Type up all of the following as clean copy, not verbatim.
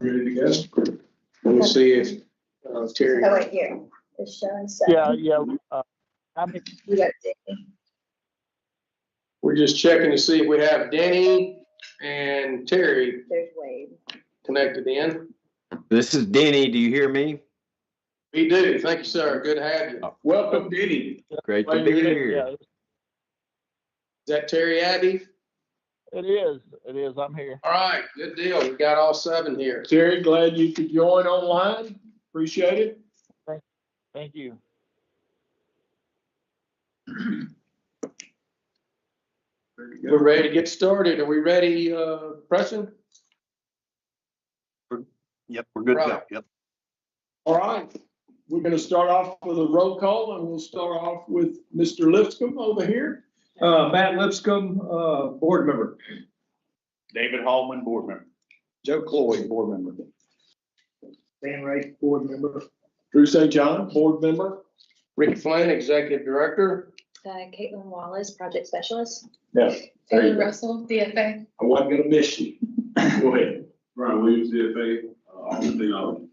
ready to go. Let me see if Terry. Oh, wait, here. It's showing stuff. Yeah. How many? You got Danny. We're just checking to see if we have Denny and Terry There's Wade. connected in. This is Denny. Do you hear me? We do. Thank you, sir. Good to have you. Welcome, Denny. Great to be here. Yeah, Is that Terry Abbey? it is. It is. I'm here. All right, good deal. We got all 7 here. Terry, glad you could join online. Appreciate it. Thank you. We're ready to get started. Are we ready, Preston? Yep, we're good to go. Right. Yep. All right, we're gonna start off with a roll call, and we'll start off with Mr. Lipscomb over here. Matt Lipscomb, board member. David Hallman, board member. Joe Cloyd, board member. Dan Wright, board member. Drew St. John, board member. Ricky Flynn, Executive Director. Caitlin Wallace, project specialist. Yeah. There you Taylor go. Russell, DFA. I wasn't gonna miss you. Go ahead. Brian Williams, DFA, all the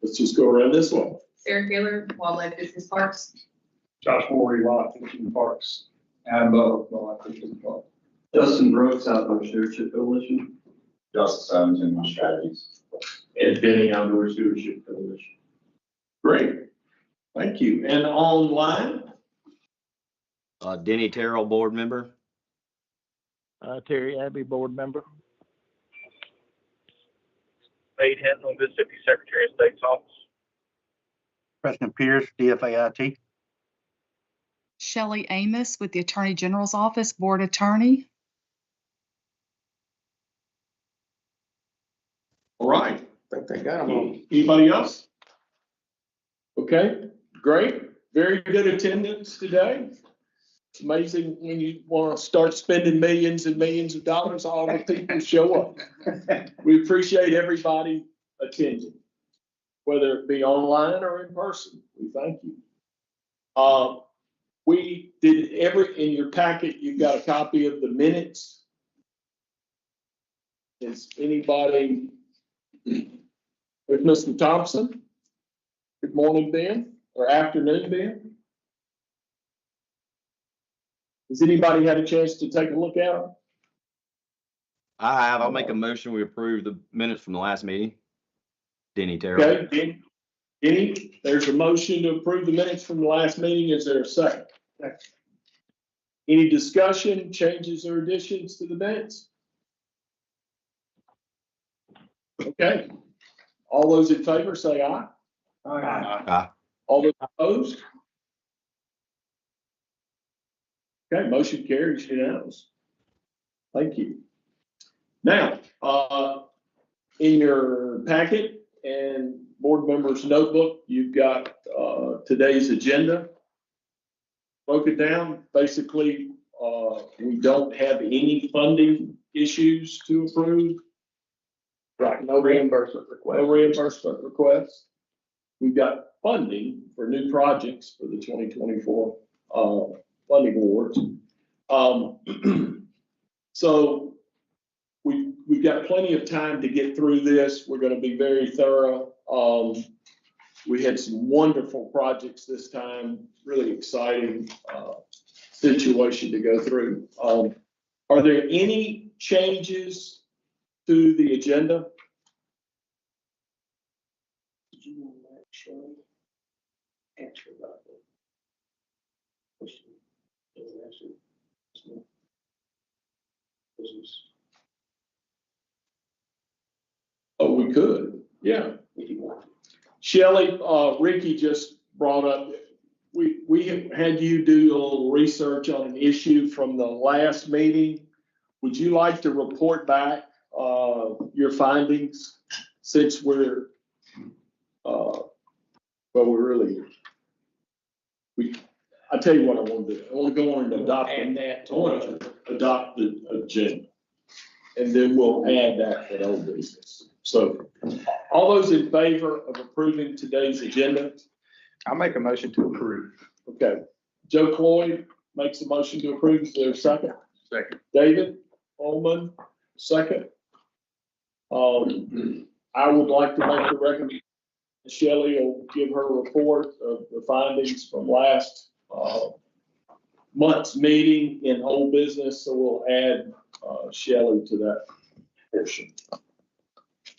Let's just go around this one. Sarah Taylor, Wildlife Business Parks. Josh Morey, Lot Fishing Parks. Adam Butler, Lot Fishing Parks. Justin Brooks, Outdoor Stewardship Coalition. Justin Simons, Inland Strategies. Ed Denny, Outdoor Stewardship Coalition. Great. Thank you. And online, Denny Terrell, board member. Terry Abbey, board member. Wade Hinton, Mississippi Secretary of State's office. Preston Pierce, DFA IT. Shelley Amos with the Attorney General's Office, Board Attorney. all right. I think they got them all. Anybody else? Okay, great. Very good attendance today. It's amazing when you want to start spending millions and millions of dollars, all the people show up. We appreciate everybody attending, whether it be online or in person. We thank you. We did in your packet, you've got a copy of the minutes. Is anybody, with Mr. Thompson? Good morning, Ben, or afternoon, Ben. Has anybody had a chance to take a look at them? I have. I'll make a motion. We approve the minutes from the last meeting. Denny Terrell. Okay, Denny, there's a motion to approve the minutes from the last meeting. Is there a second? Any discussion, changes or additions to the minutes? Okay, all those in favor say aye. Aye. All those opposed? Okay, motion carries unanimous. Thank you. Now, in your packet and board members' notebook, you've got today's agenda. Broke it down. Basically, we don't have any funding issues to approve. Right, no reimbursement request. No reimbursement requests. We've got funding for new projects for the 2024 funding awards. So we've got plenty of time to get through this. We're going to be very thorough. We had some wonderful projects this time, really exciting situation to go through. Are there any changes to the agenda? Did you want to show answer about the question? Business. Oh, we could, yeah. If you want. Shelley, Ricky just brought up, we had you do a little research on an issue from the last meeting. Would you like to report back your findings since we're, I tell you what I want to do. I want to go on and adopt the agenda. And then we'll add that for old business. So all those in favor of approving today's agenda? I'll make a motion to approve. Okay. Joe Cloyd makes a motion to approve. Is there a second? Second. David Ullman, second. I would like to make the recommendation. Shelley will give her report of the findings from last month's meeting in whole business, so we'll add Shelley to that portion.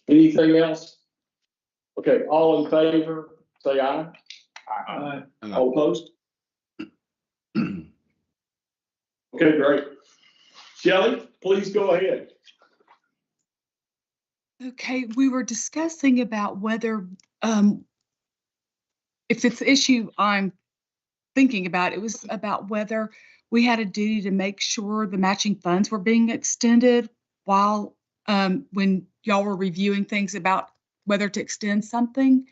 Anything else? Okay, all in favor, say aye. Aye. All opposed? Okay, great. Shelley, please go ahead. Okay, we were discussing about whether, if it's the issue I'm thinking about, it was about whether we had a duty to make sure the matching funds were being extended while, when y'all were reviewing things about whether to extend something.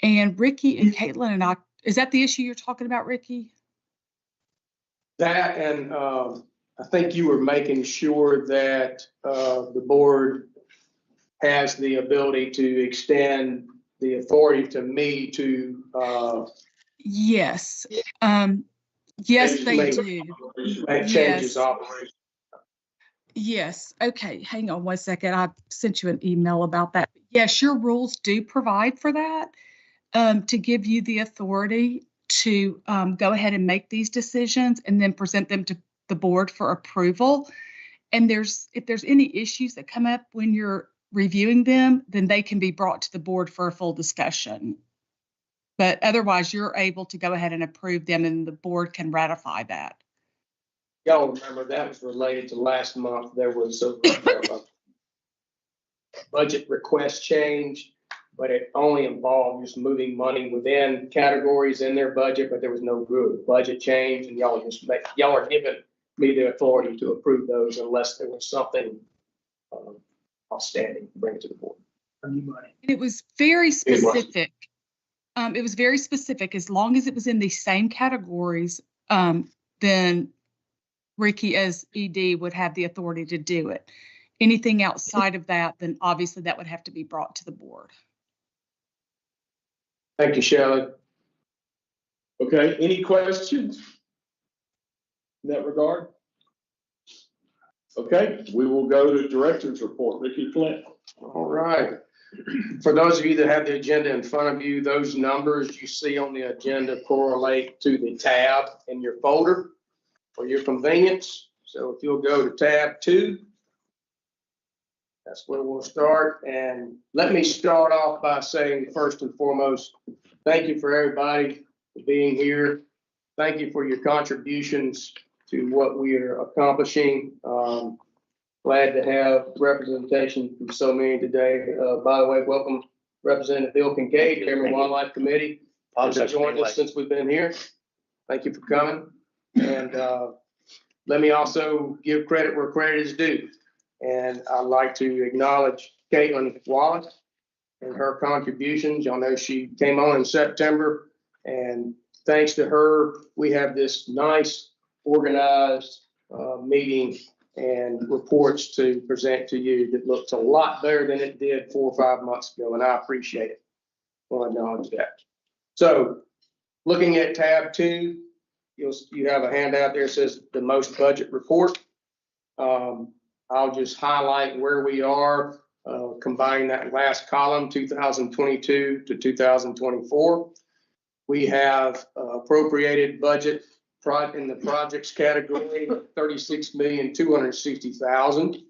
And Ricky and Caitlin and I, is that the issue you're talking about, Ricky? That and I think you were making sure that the board has the ability to extend the authority to me to Yes. Yes, they do. make changes Yes. operation. Yes. Okay. Hang on 1 second. I sent you an email about that. Yes, your rules do provide for that, to give you the authority to go ahead and make these decisions and then present them to the board for approval. And if there's any issues that come up when you're reviewing them, then they can be brought to the board for a full discussion. But otherwise, you're able to go ahead and approve them and the board can ratify that. Y'all remember that was related to last month. There was a budget request change, but it only involved just moving money within categories in their budget, but there was no good budget change. And y'all are giving me the authority to approve those unless there was something outstanding to bring it to the board. It was very specific. It was very specific. As long as it was in the same categories, then Ricky as ED would have the authority to do it. Anything outside of that, then obviously that would have to be brought to the board. Thank you, Shelley. Okay, any questions in that regard? Okay, we will go to director's report. Ricky Flint. All right. For those of you that have the agenda in front of you, those numbers you see on the agenda correlate to the tab in your folder for your convenience. So if you'll go to tab 2, that's where we'll start. And let me start off by saying, first and foremost, thank you for everybody for being here. Thank you for your contributions to what we are accomplishing. Glad to have representation from so many today. By the way, welcome Representative Bill Kincaid, Chairman of Wildlife Committee. Just joined us since we've been here. Thank you for coming. And let me also give credit where credit is due. And I'd like to acknowledge Caitlin Wallace and her contributions. Y'all know she came on in September, and thanks to her, we have this nice organized meeting and reports to present to you that looks a lot better than it did 4 or 5 months ago, and I appreciate it. I want to acknowledge that. So looking at tab 2, you have a handout there that says the most budget report. I'll just highlight where we are, combining that last column, 2022 to 2024. We have appropriated budget in the projects category, $36,260,000.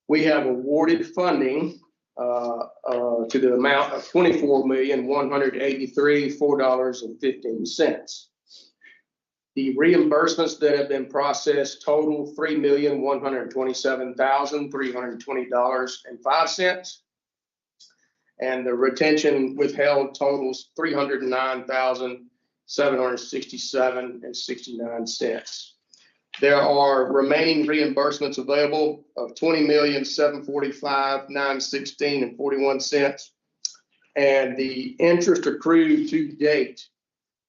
We have awarded funding to the amount of $24,183,4.15. The reimbursements that have been processed total $3,127,320.05. And the retention withheld totals $309,767.69. There are remaining reimbursements available of $20,745,916.41. And the interest accrued to date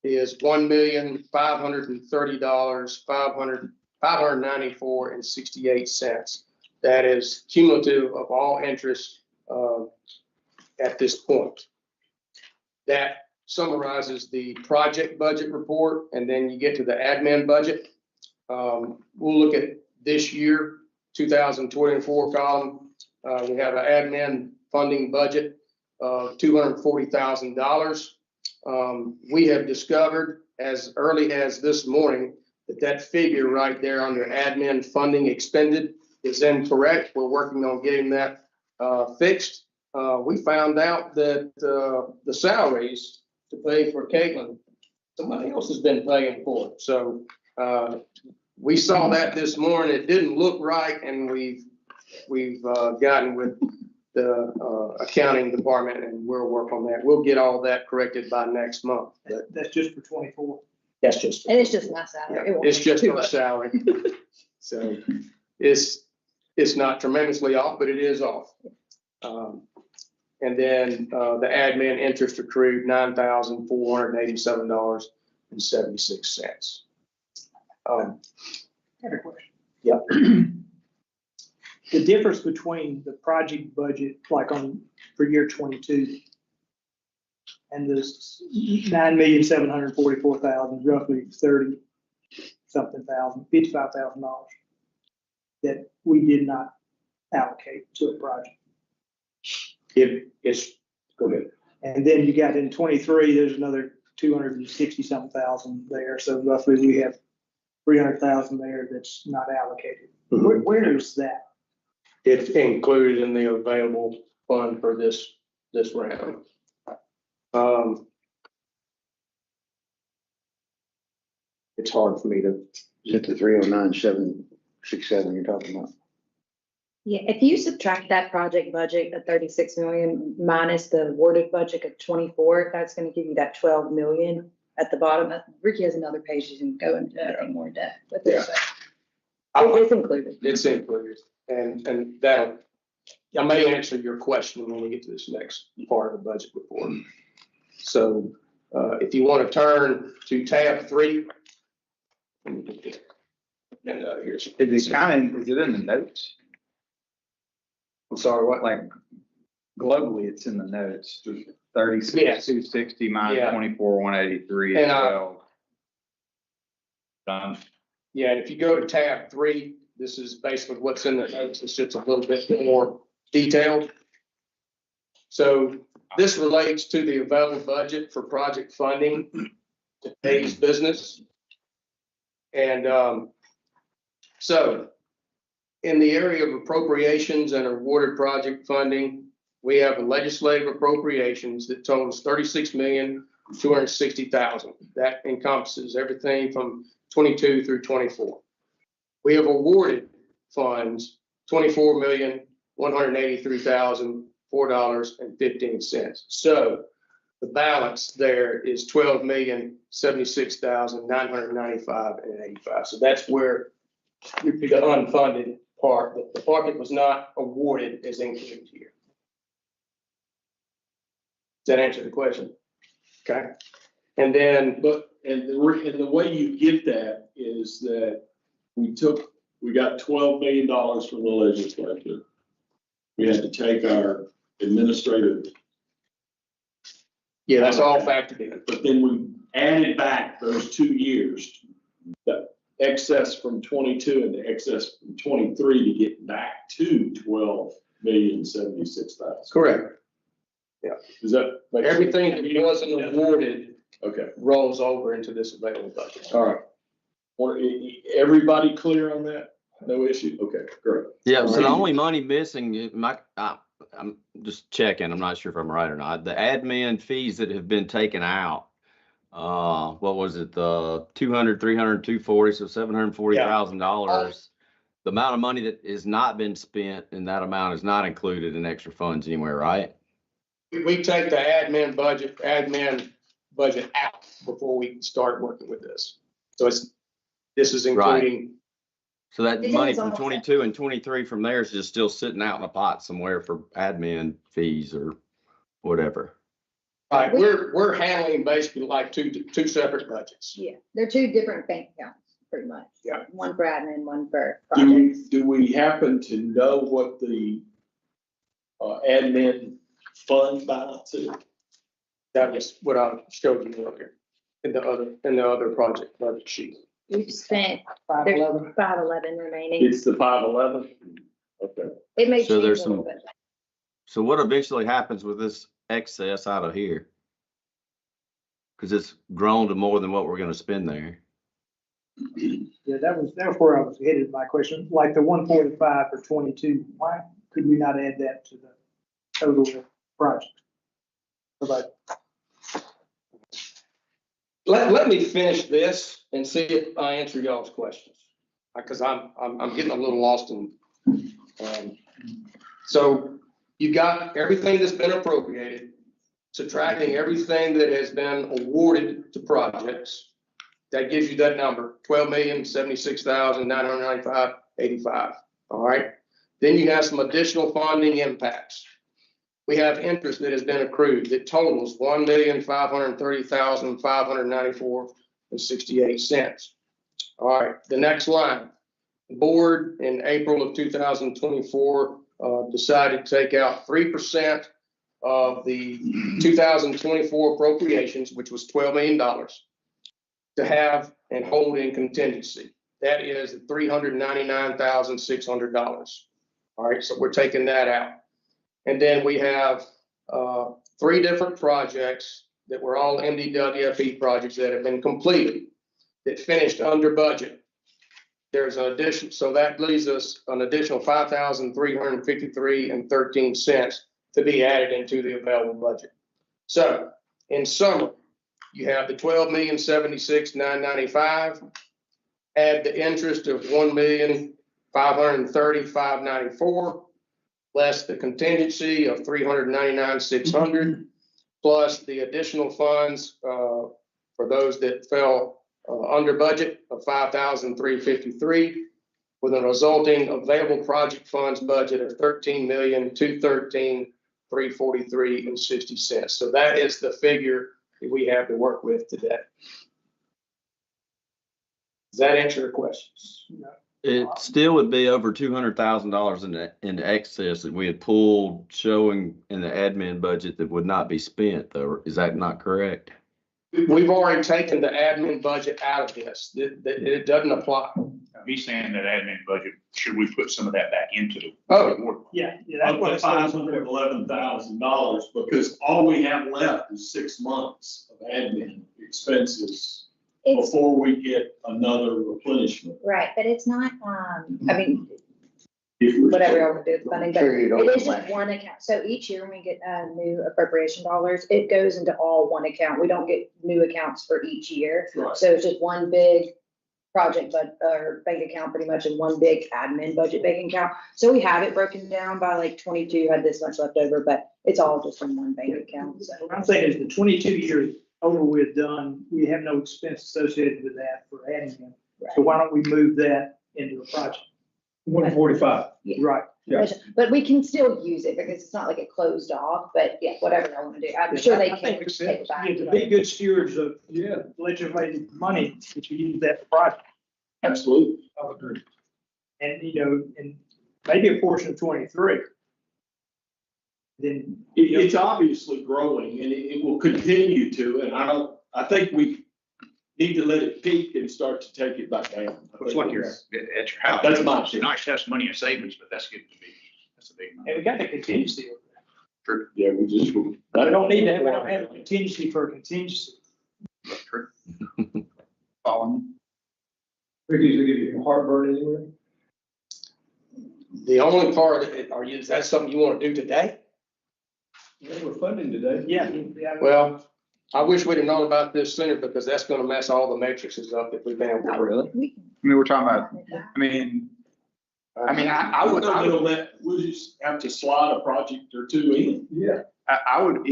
is $1,530,594.68. That is cumulative of all interest at this point. That summarizes the project budget report, and then you get to the admin budget. We'll look at this year, 2024 column. We have an admin funding budget of $240,000. We have discovered as early as this morning that figure right there under admin funding expended is incorrect. We're working on getting that fixed. We found out that the salaries to pay for Caitlin, somebody else has been paying for it. So we saw that this morning. It didn't look right, and we've gotten with the accounting department, and we'll work on that. We'll get all that corrected by next month. But That's just for 24. that's just. And it's just my salary. It won't It's be just too our much. salary. So it's not tremendously off, but it is off. And then the admin interest accrued $9,487.76. I have a question. Yeah. The difference between the project budget, like for year 22, and this $9,744,000, roughly 30-something thousand, $55,000 that we did not allocate to a project. It's, go ahead. And then you got in 23, there's another 260-something thousand there. So roughly we have 300,000 there that's not allocated. Where is that? It's included in the available fund for this round. It's hard for me to. Is it the 309,767 you're talking about? Yeah, if you subtract that project budget of 36 million minus the awarded budget of 24, that's gonna give you that 12 million at the bottom. Ricky has another page, you can go into that in more depth. But there's it's included. It's included, and that'll, I may answer your question when we get to this next part of the budget report. So, if you want to turn to tab 3. And here's. Is it in the notes? I'm sorry, what? Like globally, it's in the notes, 36, Yes. 260 minus Yeah. 24, 183 And, is 12. Done. Yeah, and if you go to tab 3, this is basically what's in the notes. It's just a little bit more detailed. So this relates to the available budget for project funding to Dave's business. And so in the area of appropriations and awarded project funding, we have legislative appropriations that totals $36,260,000. That encompasses everything from 22 through 24. We have awarded funds $24,183,004.15. So the balance there is $12,076,995.85. So that's where the unfunded part, the part that was not awarded, is included here. Does that answer the question? Okay. And then, And the way you get that is that we got $12 million from the legislature. We had to take our administrative. yeah, that's all factored in. But then we added back those 2 years, the excess from 22 and the excess from 23 to get back to $12,076,000. Correct. Yeah. Is that? But everything that wasn't awarded Okay, rolls over into this available budget. all right. Everybody clear on that? No issue? Okay, great. Yeah, so the only money missing, I'm just checking, I'm not sure if I'm right or not. The admin fees that have been taken out, what was it, the 200, 300, 240, so $740,000. The amount of money that has not been spent in that amount is not included in extra funds anywhere, right? We take the admin budget out before we start working with this. So this is including. So that It money is from all- 22 and 23 from there is just still sitting out in a pot somewhere for admin fees or whatever. Right, we're handling basically like two separate budgets. Yeah, they're two different bank accounts, pretty much. Yeah. One for admin, one for projects. Do we happen to know what the admin fund balance is? That was what I showed you earlier in the other project budget sheet. We've spent, there's 511. 511 remaining. It's the 511? Okay. It may So change there's a little some- bit. So what eventually happens with this excess out of here? Because it's grown to more than what we're gonna spend there. Yeah, that was where I was headed, my question, like the 145 for 22, why could we not add that to the total project? About Let me finish this and see if I answer y'all's questions, because I'm getting a little lost in. So you got everything that's been appropriated, subtracting everything that has been awarded to projects. That gives you that number, 12,076,995.85. All right. Then you have some additional funding impacts. We have interest that has been accrued that totals $1,530,594.68. All right. The next line, the board in April of 2024 decided to take out 3% of the 2024 appropriations, which was $12 million, to have and hold in contingency. That is $399,600. All right, so we're taking that out. And then we have 3 different projects that were all MDWFE projects that have been completed, that finished under budget. There's an addition, so that leaves us an additional $5,353.13 to be added into the available budget. So in summary, you have the $12,076,995, add the interest of $1,530,594, less the contingency of $399,600, plus the additional funds for those that fell under budget of $5,353, with a resulting available project funds budget of $13,213,343.60. So that is the figure that we have to work with today. Does that answer your questions? It still would be over $200,000 in excess that we had pulled, showing in the admin budget that would not be spent, though. Is that not correct? We've already taken the admin budget out of this. It doesn't apply. He's saying that admin budget, should we put some of that back into the? yeah, that's what it's $511,000, because all we have left is 6 months of admin expenses It's before we get another replenishment. right, but it's not, I mean, If we- whatever you want to do with funding, but Period it over is just last. one account. So each year when we get new appropriation dollars, it goes into all one account. We don't get new accounts for each year. Right. So it's just one big project or bank account pretty much, and one big admin budget bank account. So we have it broken down by like 22 had this much left over, but it's all just in one bank account. So What I'm saying is the 22 years over with done, we have no expense associated with that for adding them. So why don't we move that into a project? 145. Right. Yeah. But we can still use it because it's not like it closed off, but yeah, whatever I want to do. I'm sure they I can think take it back. To be good stewards of legislative money, if you use that for project. Absolutely. I would agree. And, and maybe a portion of 23. Then. It's obviously growing, and it will continue to, and I think we need to let it peak and start to take it back down. It's like you're at your house. That's my It's nice to have some money in savings, but that's getting to be, that's a big And number. we got the contingency over True. Yeah, we just. there. We don't need that, we don't have a contingency for a contingency. True. Following. Ricky, is it give you heartburn anywhere? The only part, is that something you want to do today? Yeah, we're funding today. Yeah. Well, I wish we'd have known about this sooner, because that's going to mess all the matrices up that we've been able to. Not really. I mean, we're talking about, I would, We'll just have to slide a project or two in. Yeah. I would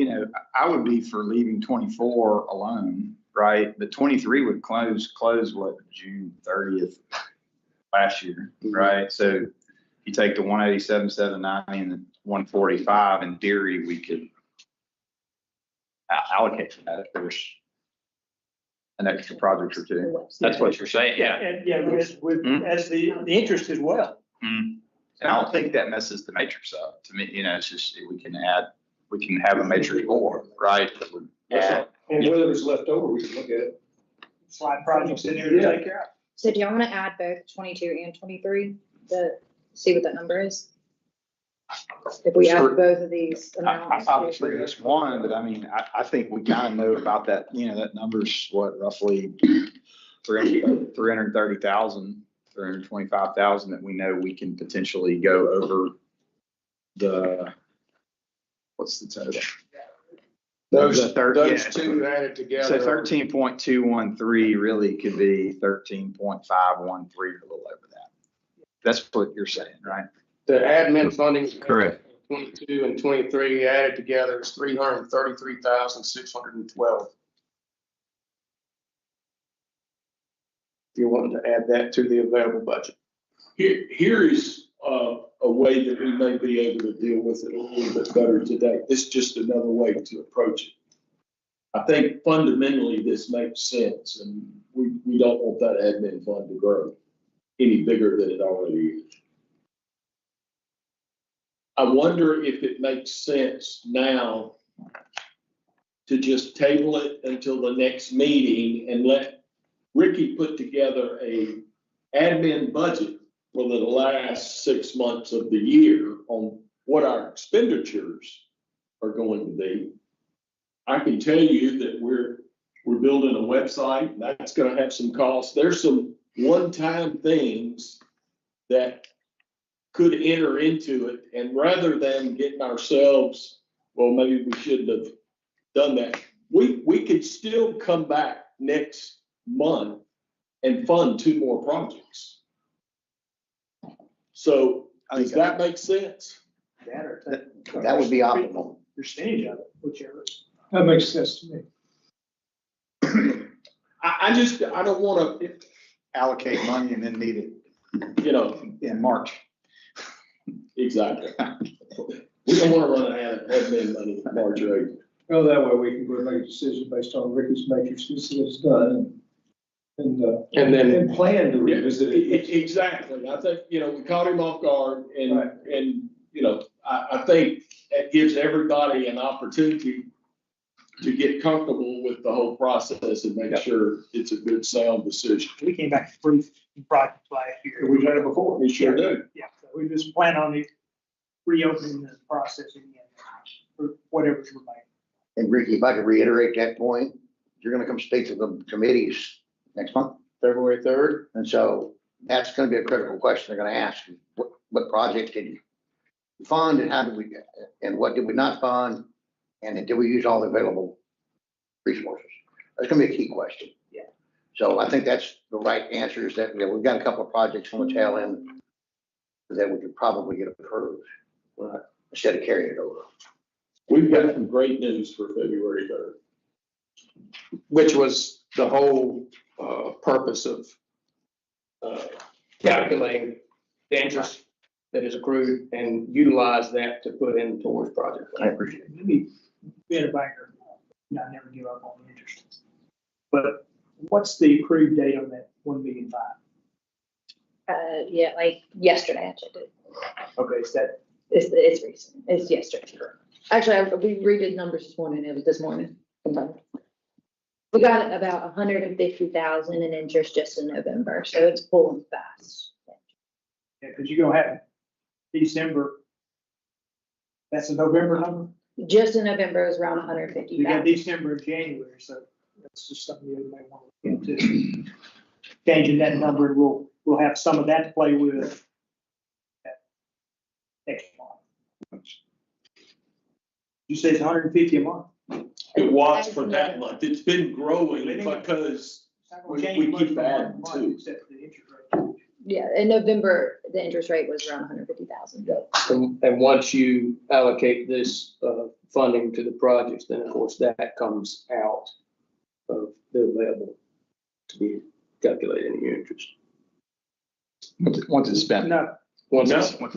be for leaving 24 alone, right? The 23 would close what, June 30th last year, right? So you take the 187,790 and the 145, in theory, we could allocate to that if there's an extra project or two. That's what you're saying, yeah. And as the interest as well. And I don't think that messes the matrix up. To me, it's just, we can have a matrix 4, right? That would add. And whether it's left over, we can look at it. Slide projects in there to take care of. So do y'all want to add both 22 and 23 to see what that number is? If we add Sure. both of these amounts. Obviously, it's one, but I mean, I think we kind of know about that, you know, that number's what, roughly 330,000, 325,000 that we know we can potentially go over the, what's the total? Those The third- those yeah. two added together. So 13.213 really could be 13.513, a little over that. That's what you're saying, right? The admin funding. Correct. 22 and 23 added together is 333,612. If you wanted to add that to the available budget. Here is a way that we may be able to deal with it a little bit better today. This is just another way to approach it. I think fundamentally this makes sense, and we don't want that admin fund to grow any bigger than it already is. I wonder if it makes sense now to just table it until the next meeting and let Ricky put together a admin budget for the last 6 months of the year on what our expenditures are going to be. I can tell you that we're building a website, and that's gonna have some costs. There's some one-time things that could enter into it, and rather than getting ourselves, well, maybe we shouldn't have done that. We could still come back next month and fund 2 more projects. So does that make sense? That would be optimal. Percentage of it, whichever. That makes sense to me. I don't wanna, Allocate money and then need it you know, in March. exactly. We don't wanna run out of admin money in March or April. Well, that way we can make a decision based on Ricky's matrix, this is done, and then plan to revisit it. Exactly. I think, you know, we caught him off guard Right. and, you know, I think it gives everybody an opportunity to get comfortable with the whole process and make sure it's a good, sound decision. We came back to 3 projects last year. We've done it before. We sure do. Yeah, so we just plan on reopening the process again, for whatever's remaining. And Ricky, if I could reiterate that point, you're gonna come speak to the committees next month. February 3rd. And so that's gonna be a critical question. They're gonna ask, what projects did you fund and how did we, and what did we not fund? And did we use all the available resources? That's gonna be a key question. Yeah. So I think that's the right answer, is that, you know, we've got a couple of projects on the tail end that we could probably get approved, instead of carrying it over. We've got some great news for February 3rd. Which was the whole purpose of calculating the interest that is accrued and utilize that to put in towards project. I appreciate it. Maybe being a banker, I never give up on the interest. But what's the accrued date on that 1,000,005? Yeah, like yesterday, I checked it. Okay, is that, It's recent. It's yesterday. Actually, we redid numbers this morning. It was this morning. We got about 150,000 in interest just in November, so it's pulling fast. yeah, because you're gonna have December. That's a November number? Just in November, it was around You got 150,000. December and January, so that's just something you may want to look into. Changing that number, and we'll have some of that to play with next month. You say it's 150 a month? It was for that month. It's been growing because we keep adding to. Except the interest rate. Yeah, in November, the interest rate was around 150,000. And once you allocate this funding to the projects, then of course that comes out of the available to be calculated in your interest. Once it's spent. No, Once No, it's- no,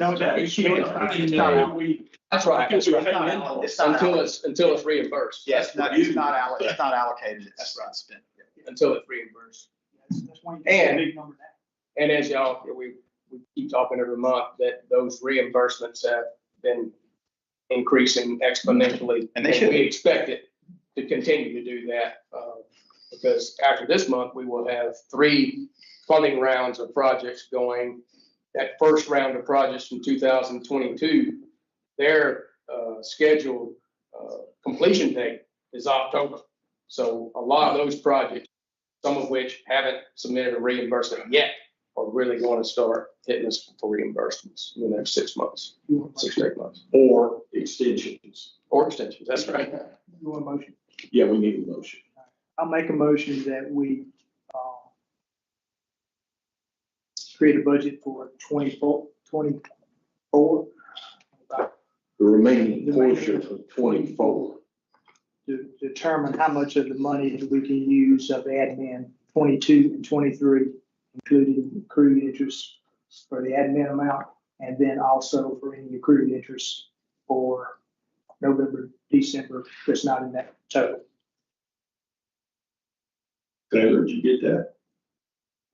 That's right. It's not Until it's reimbursed. Yeah, it's not allocated, it's not spent. Until it's reimbursed. that's why you get a big number now. And as y'all, we keep talking every month that those reimbursements have been increasing exponentially. And they should. We expect it to continue to do that, because after this month, we will have 3 funding rounds of projects going. That first round of projects from 2022 their scheduled completion date is October. So a lot of those projects, some of which haven't submitted a reimbursement yet, are really going to start hitting us for reimbursements in the next 6 months, 6 to 8 months. Or extensions. Or extensions, that's right. You want a motion? Yeah, we need a motion. I'll make a motion that we, create a budget for 24. The remaining portion of 24. To determine how much of the money that we can use of admin 22 and 23, including accrued interest for the admin amount, and then also for any accrued interest for November, December, that's not in that total. Taylor, did you get that?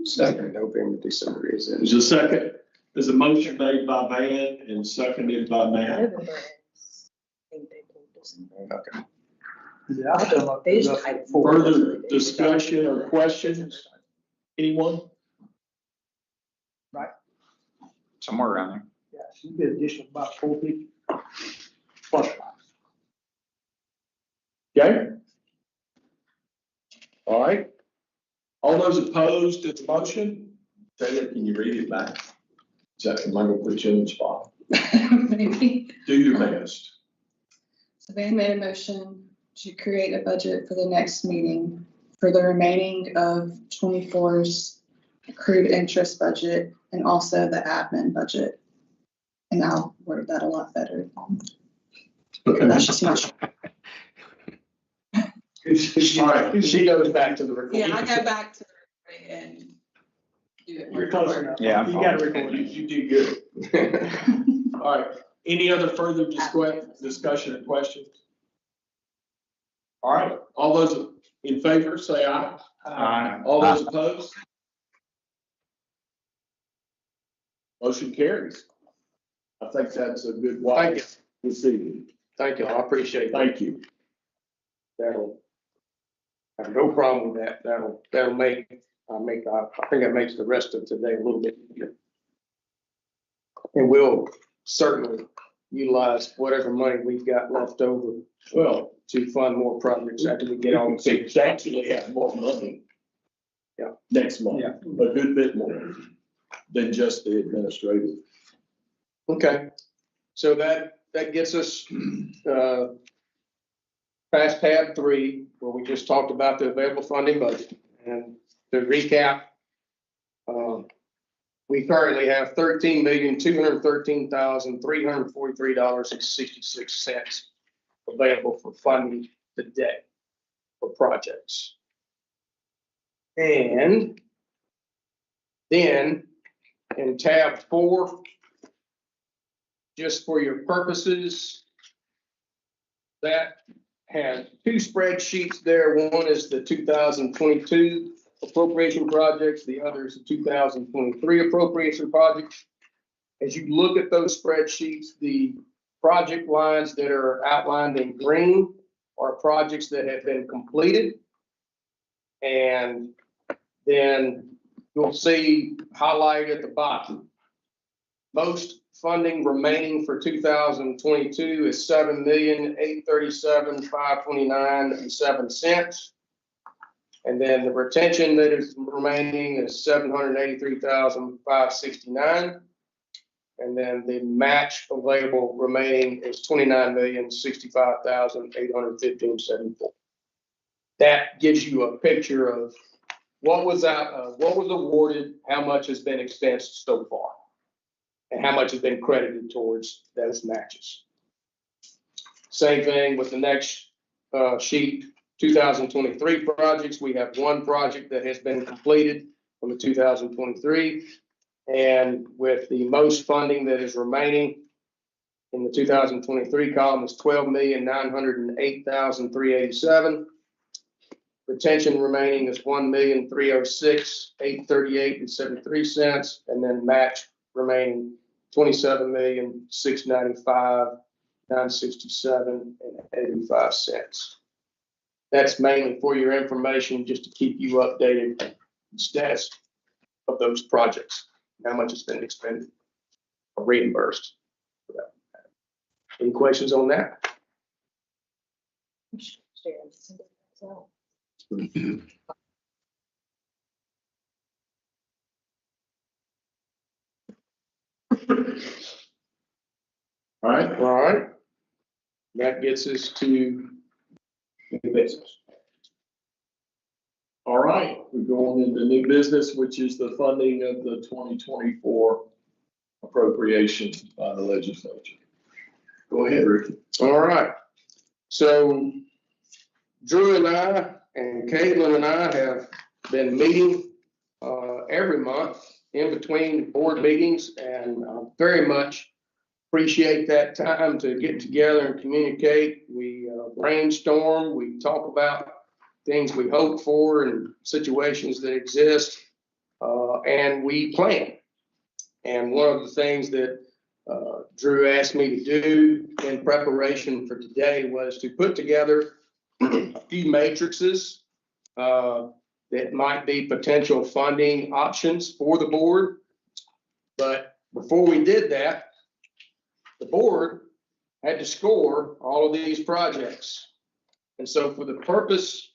Second, November, December is in. There's a second. There's a motion made by Van and seconded by Matt. November is- I think they pulled December. Okay. Yeah, I'll tell them They up just- for- Further discussion or questions? Anyone? Somewhere around there. Yes, you get additional about 4 people. Plus. Okay. All right. All those opposed to the motion? Taylor, can you read it back? Is that, am I gonna put you on the spot? Maybe. Do your best. So Van made a motion to create a budget for the next meeting for the remaining of 24's accrued interest budget and also the admin budget. And I'll word that a lot better. That's just much. All right. She goes back to the recording. Yeah, I go back to the and do it. You're close enough. Yeah, I'm You got to You record it. you did good. All right. Any other further discussion or questions? All right. All those in favor, say aye. Aye. All those opposed? Motion carries. I think that's a good Thank way you. this evening. Thank you, I appreciate that. Thank you. That'll, I have no problem with that. That'll make, I think that makes the rest of today a little bit easier. And we'll certainly utilize whatever money we've got left over, Well, to fund more projects after we get on. substantially have more money. Yeah. Next month, Yeah. a good bit more than just the administrative. Okay, so that gets us, past tab 3, where we just talked about the available funding budget. And to recap, we currently have $13,213,343.66 available for funding today for projects. And then in tab 4, just for your purposes, that has 2 spreadsheets there. One is the 2022 appropriation projects, the other is the 2023 appropriation projects. As you look at those spreadsheets, the project lines that are outlined in green are projects that have been completed. And then you'll see highlighted at the bottom, most funding remaining for 2022 is $7,837,529.07. And then the retention that is remaining is $783,569. And then the match available remaining is $29,065,815.74. That gives you a picture of what was awarded, how much has been expensed so far, and how much has been credited towards those matches. Same thing with the next sheet, 2023 projects. We have 1 project that has been completed from the 2023. And with the most funding that is remaining in the 2023 column is $12,908,387. Retention remaining is $1,306,838.73, and then match remaining $27,695,967.85. That's mainly for your information, just to keep you updated on the status of those projects, how much has been expended or reimbursed. Any questions on that? All right. That gets us to new business. All right, we're going into new business, which is the funding of the 2024 appropriation by the legislature. Go ahead, Ricky. All right. So Drew and I and Caitlin and I have been meeting every month in between board meetings, and very much appreciate that time to get together and communicate. We brainstorm, we talk about things we hope for and situations that exist, and we plan. And one of the things that Drew asked me to do in preparation for today was to put together a few matrices that might be potential funding options for the board. But before we did that, the board had to score all of these projects. And so for the purpose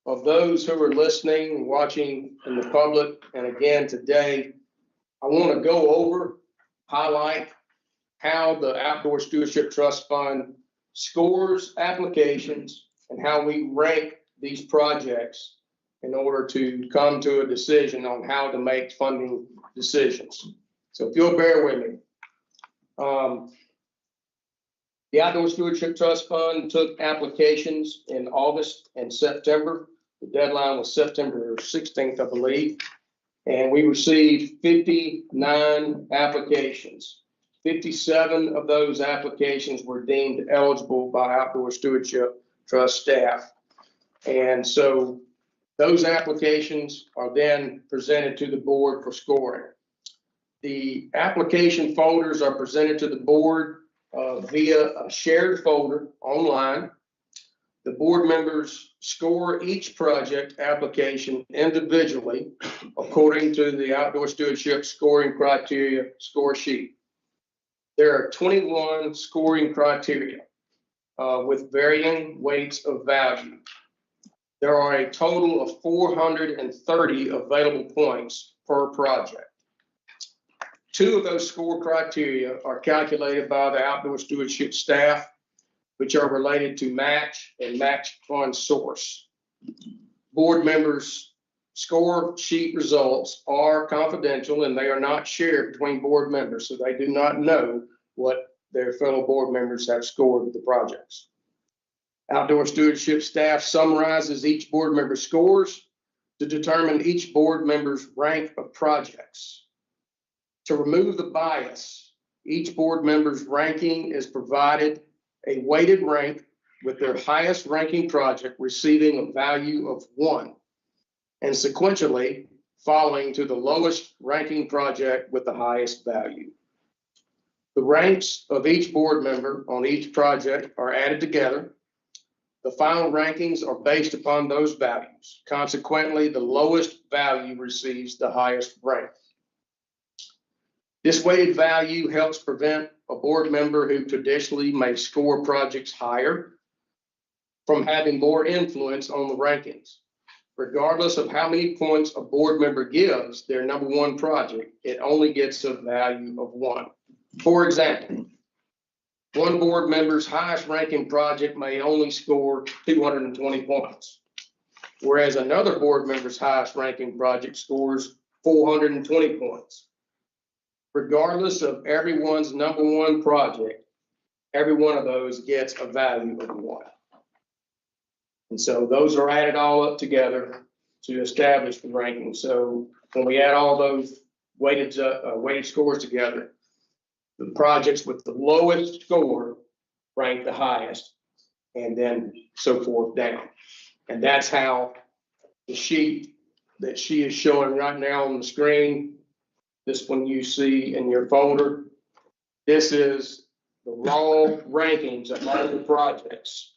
of those who are listening, watching in the public, and again today, I want to go over, highlight how the Outdoor Stewardship Trust Fund scores applications and how we rank these projects in order to come to a decision on how to make funding decisions. So if you'll bear with me. The Outdoor Stewardship Trust Fund took applications in August and September. The deadline was September 16th, I believe. And we received 59 applications. 57 of those applications were deemed eligible by Outdoor Stewardship Trust staff. And so those applications are then presented to the board for scoring. The application folders are presented to the board via a shared folder online. The board members score each project application individually according to the Outdoor Stewardship scoring criteria score sheet. There are 21 scoring criteria with varying weights of value. There are a total of 430 available points per project. 2 of those score criteria are calculated by the Outdoor Stewardship staff, which are related to match and match fund source. Board members' score sheet results are confidential and they are not shared between board members, so they do not know what their fellow board members have scored with the projects. Outdoor Stewardship staff summarizes each board member's scores to determine each board member's rank of projects. To remove the bias, each board member's ranking is provided a weighted rank with their highest ranking project receiving a value of 1, and sequentially following to the lowest ranking project with the highest value. The ranks of each board member on each project are added together. The final rankings are based upon those values. Consequently, the lowest value receives the highest rank. This weighted value helps prevent a board member who traditionally may score projects higher from having more influence on the rankings. Regardless of how many points a board member gives their number 1 project, it only gets a value of 1. For example, one board member's highest ranking project may only score 220 points, whereas another board member's highest ranking project scores 420 points. Regardless of everyone's number 1 project, every one of those gets a value of 1. And so those are added all up together to establish the ranking. So when we add all those weighted scores together, the projects with the lowest score rank the highest, and then so forth down. And that's how the sheet that she is showing right now on the screen, this one you see in your folder, this is the raw rankings of all the projects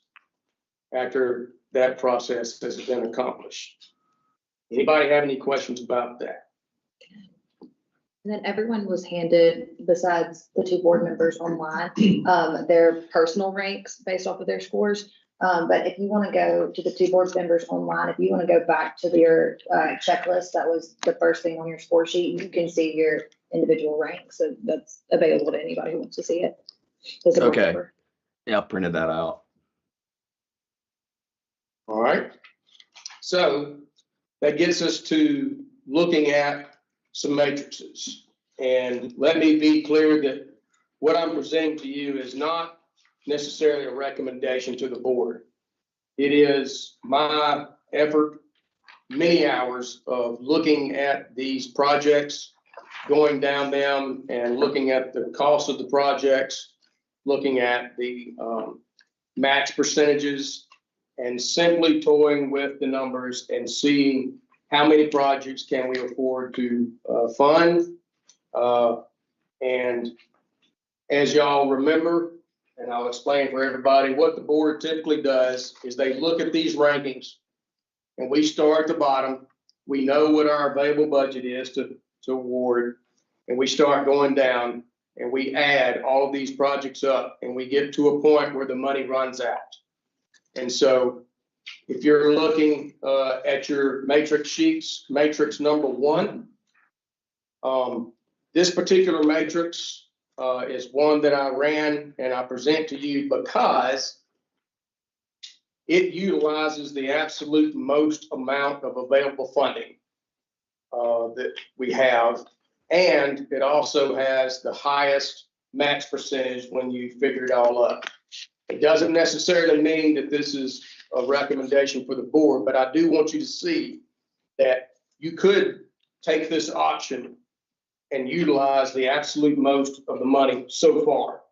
after that process has been accomplished. Anybody have any questions about that? And then everyone was handed, besides the two board members online, their personal ranks based off of their scores. But if you want to go to the two board members online, if you want to go back to your checklist, that was the first thing on your score sheet, you can see your individual ranks. So that's available to anybody who wants to see it. As a board Okay. member. Yeah, I printed that out. All right. So that gets us to looking at some matrices. And let me be clear that what I'm presenting to you is not necessarily a recommendation to the board. It is my effort, many hours of looking at these projects, going down them and looking at the cost of the projects, looking at the match percentages, and simply toying with the numbers and seeing how many projects can we afford to fund. And as y'all remember, and I'll explain for everybody, what the board typically does is they look at these rankings and we start at the bottom. We know what our available budget is to award, and we start going down and we add all of these projects up and we get to a point where the money runs out. And so if you're looking at your matrix sheets, matrix number 1, this particular matrix is one that I ran and I present to you because it utilizes the absolute most amount of available funding that we have. And it also has the highest match percentage when you figure it all up. It doesn't necessarily mean that this is a recommendation for the board, but I do want you to see that you could take this option and utilize the absolute most of the money so far,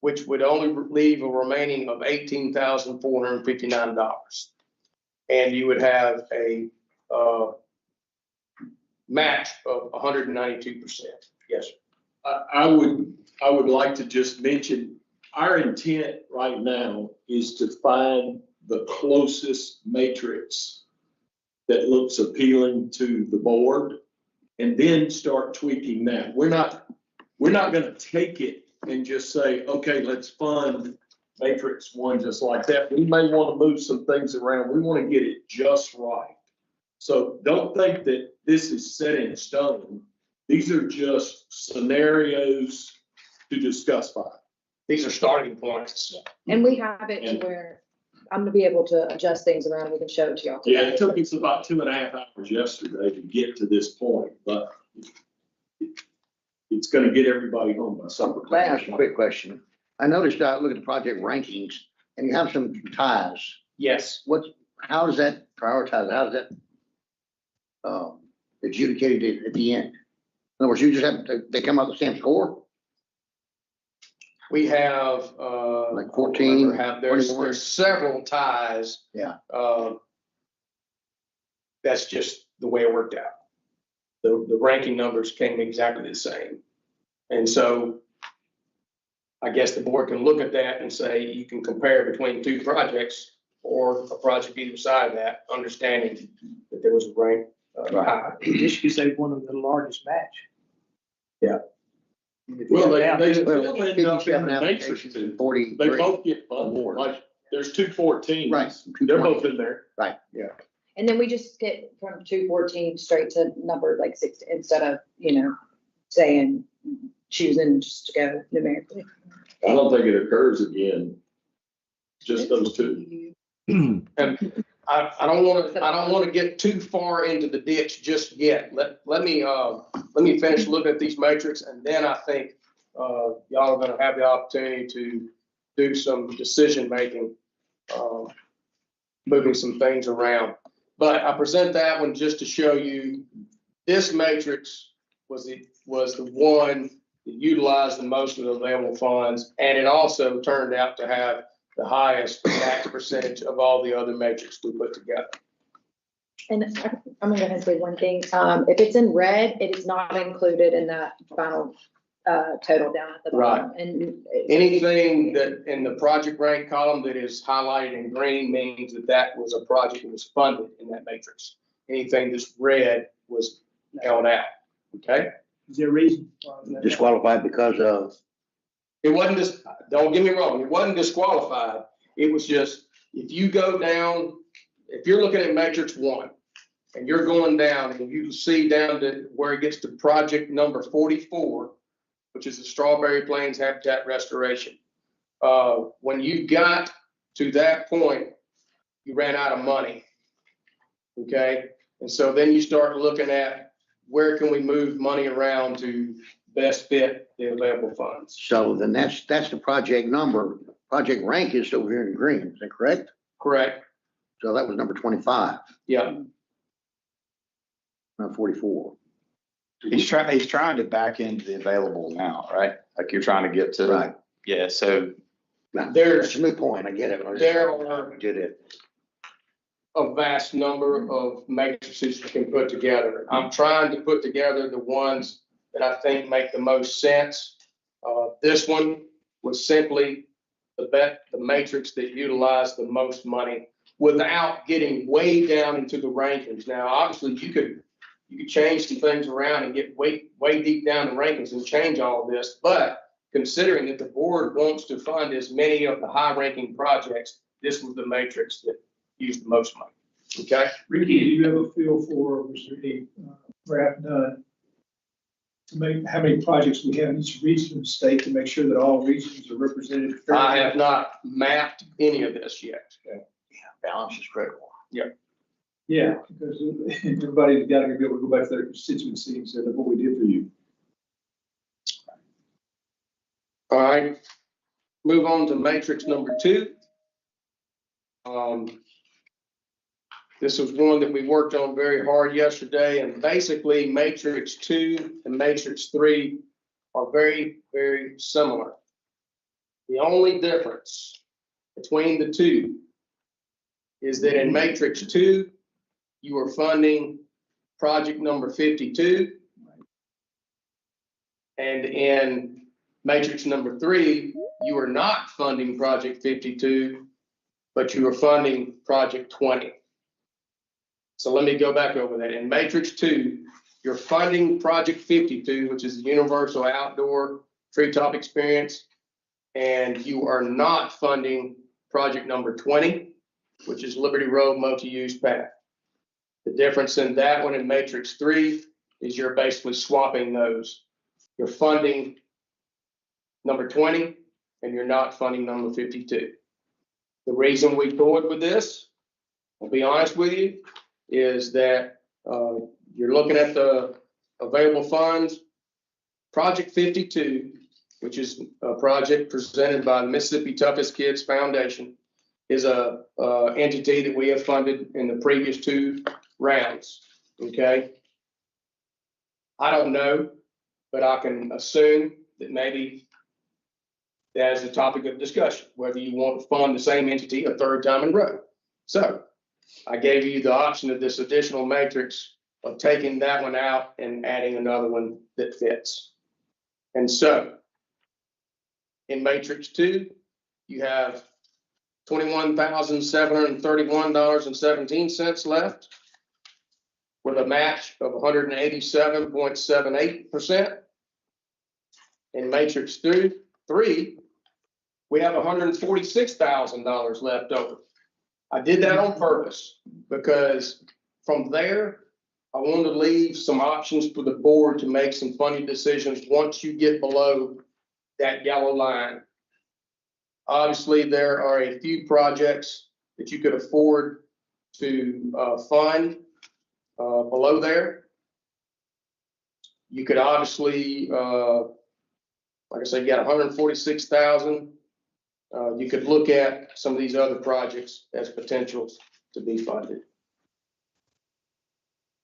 which would only leave a remaining of $18,459. And you would have a match of 192%. Yes, sir. I would like to just mention, our intent right now is to find the closest matrix that looks appealing to the board and then start tweaking that. We're not going to take it and just say, okay, let's fund matrix 1 just like that. We may want to move some things around. We want to get it just right. So don't think that this is set in stone. These are just scenarios to discuss by. These are starting points. And we have it to where I'm gonna be able to adjust things around and we can show it to y'all. Yeah, it took us about 2.5 hours yesterday to get to this point, but it's going to get everybody home by supper. Can I ask a quick question? I noticed, I look at the project rankings and you have some ties. Yes. How does that prioritize? How does that adjudicated at the end? In other words, you just have they come up with the same score? We have Like 14, there's several ties. Yeah. That's just the way it worked out. The ranking numbers came exactly the same. And so I guess the board can look at that and say you can compare between two projects or a project either side of that, understanding that there was a rank high. Just because they wanted the largest match. Yeah. Well, they still Well, end up in 57 the applications matrix. and 43. They both get funded. awards. Like, there's 214s. Right. They're both in there. Right, yeah. And then we just get from 214 straight to number like 6 instead of, saying, choosing just to go numerically. I don't think it occurs again. Just those two. And I don't want to get too far into the ditch just yet. Let me finish looking at these matrices, and then I think y'all are going to have the opportunity to do some decision making, moving some things around. But I present that one just to show you this matrix was the one that utilized the most of the available funds, and it also turned out to have the highest match percentage of all the other matrices we put together. And I'm gonna go ahead and say one thing. If it's in red, it is not included in that final total down at the bottom. And Anything that in the project rank column that is highlighted in green means that was a project that was funded in that matrix. Anything that's red was held out, okay? Is there a reason? Disqualified because of, It wasn't just, don't get me wrong, it wasn't disqualified. It was just, if you go down, if you're looking at matrix 1 and you're going down and you can see down to where it gets to project number 44, which is the Strawberry Plains Habitat Restoration. When you got to that point, you ran out of money. Okay. And so then you start looking at where can we move money around to best fit the available funds. so then that's the project number. Project rank is over here in green, is that correct? Correct. So that was number 25, Yeah. not 44. He's trying to back into the available amount, right? Like you're trying to get to. Right. Yeah, so Now, There's- that's a moot point, I get it. There are- Did it. A vast number of matrices you can put together. I'm trying to put together the ones that I think make the most sense. This one was simply the matrix that utilized the most money without getting way down into the rankings. Now, obviously, you could change some things around and get way deep down the rankings and change all of this. But considering that the board wants to fund as many of the high-ranking projects, this was the matrix that used the most money. Okay? Ricky, do you have a feel for, was there any graph done to make, how many projects we have in each region of the state to make sure that all regions are represented fairly? I have not mapped any of this yet. Balance is critical. Yeah, because everybody's got to be able to go back to their constituency and say, look what we did for you. All right, move on to matrix number 2. This was one that we worked on very hard yesterday, and basically matrix 2 and matrix 3 are very, very similar. The only difference between the two is that in matrix 2, you are funding project number 52. And in matrix number 3, you are not funding project 52, but you are funding project 20. So let me go back over that. In matrix 2, you're funding project 52, which is the universal outdoor treetop experience, and you are not funding project number 20, which is Liberty Road multi-use path. The difference in that one in matrix 3 is you're basically swapping those. You're funding number 20 and you're not funding number 52. The reason we forward with this, I'll be honest with you, is that you're looking at the available funds. Project 52, which is a project presented by the Mississippi Toughest Kids Foundation, is a entity that we have funded in the previous 2 rounds. Okay. I don't know, but I can assume that maybe that is a topic of discussion, whether you want to fund the same entity a 3rd time in a row. So I gave you the option of this additional matrix of taking that one out and adding another one that fits. And so in matrix 2, you have $21,731.17 left with a match of 187.78%. In matrix 3, we have $146,000 left over. I did that on purpose because from there, I wanted to leave some options for the board to make some funny decisions once you get below that yellow line. Obviously, there are a few projects that you could afford to fund below there. You could obviously, like I said, you got 146,000. You could look at some of these other projects as potentials to be funded.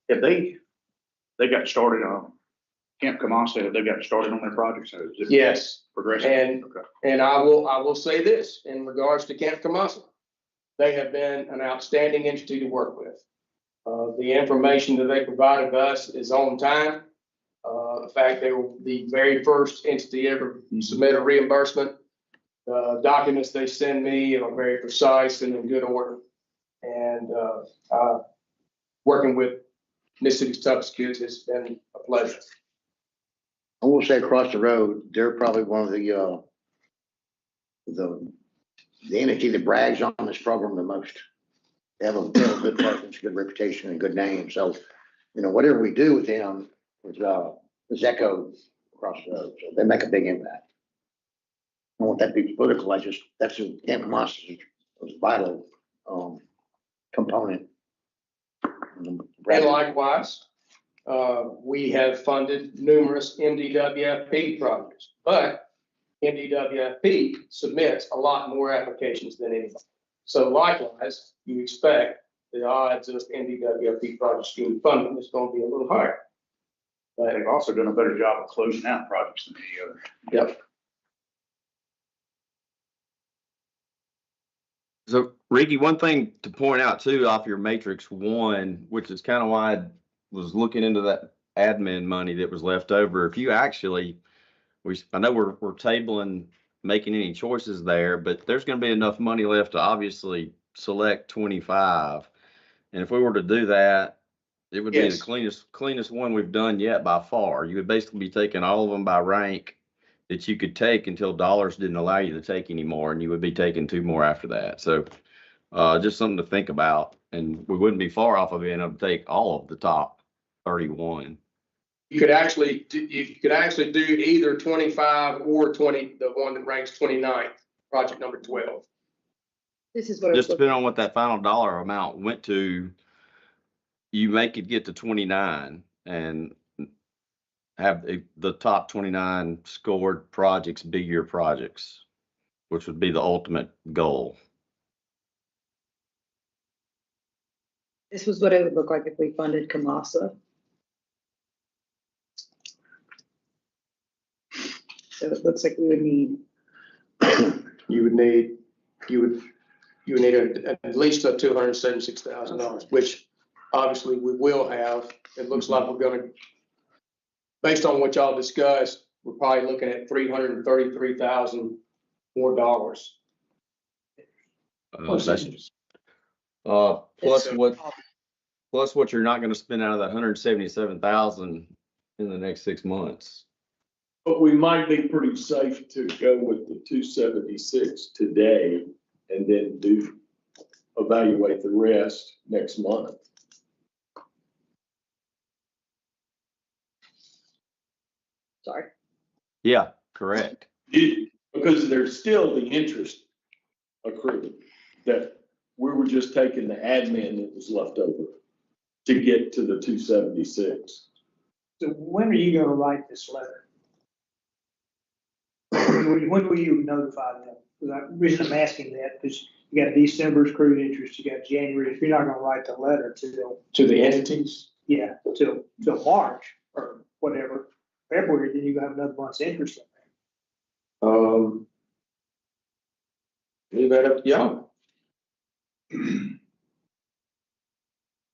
If they got started on Camp Kamasa, have they got started on their project? So is it Yes. progressing? And, Okay. and I will say this in regards to Camp Kamasa. They have been an outstanding entity to work with. The information that they provided us is on time. In fact, they were the very first entity ever to submit a reimbursement. Documents they send me are very precise and in good order. And working with Mississippi's Toughest Kids has been a pleasure. I will say across the road, they're probably one of the entity that brags on this program the most. They have a good presence, good reputation, and good name. So, whatever we do with them is echoed across the road. So they make a big impact. I don't want that to be political. That's Camp Moss was a vital component. And likewise, we have funded numerous NDWFP projects, but NDWFP submits a lot more applications than anybody. So likewise, you expect the odds of NDWFP projects being funded is going to be a little higher. But they've also done a better job of closing out projects than any other. Yep. So Ricky, one thing to point out too off your matrix one, which is kind of why I was looking into that admin money that was left over. If you actually, I know we're tabling making any choices there, but there's going to be enough money left to obviously select 25. And if we were to do that, it would be the cleanest one we've done yet by far. You would basically be taking all of them by rank that you could take until dollars didn't allow you to take anymore, and you would be taking 2 more after that. So just something to think about, and we wouldn't be far off of being able to take all of the top 31. You could actually do either 25 or 20, the one that ranks 29th, project number 12. This is what Just depending on what that final dollar amount went to, you make it get to 29 and have the top 29 scored projects be your projects, which would be the ultimate goal. This was what it would look like if we funded Kamasa. So it looks like we would need. You would need at least up to $276,000, which obviously we will have. It looks like we're going to, based on what y'all discussed, we're probably looking at $333,000 more dollars. Plus what you're not going to spend out of that $177,000 in the next 6 months. But we might be pretty safe to go with the 276 today and then evaluate the rest next month. Sorry. Yeah, correct. Because there's still the interest accrued that we were just taking the admin that was left over to get to the 276. So when are you gonna write this letter? When will you notify them? Because the reason I'm asking that, because you got December's accrued interest, you got January, if you're not gonna write the letter to the entities? Yeah, till March or whatever, February, then you're gonna have another month's interest in there. Leave that up to y'all.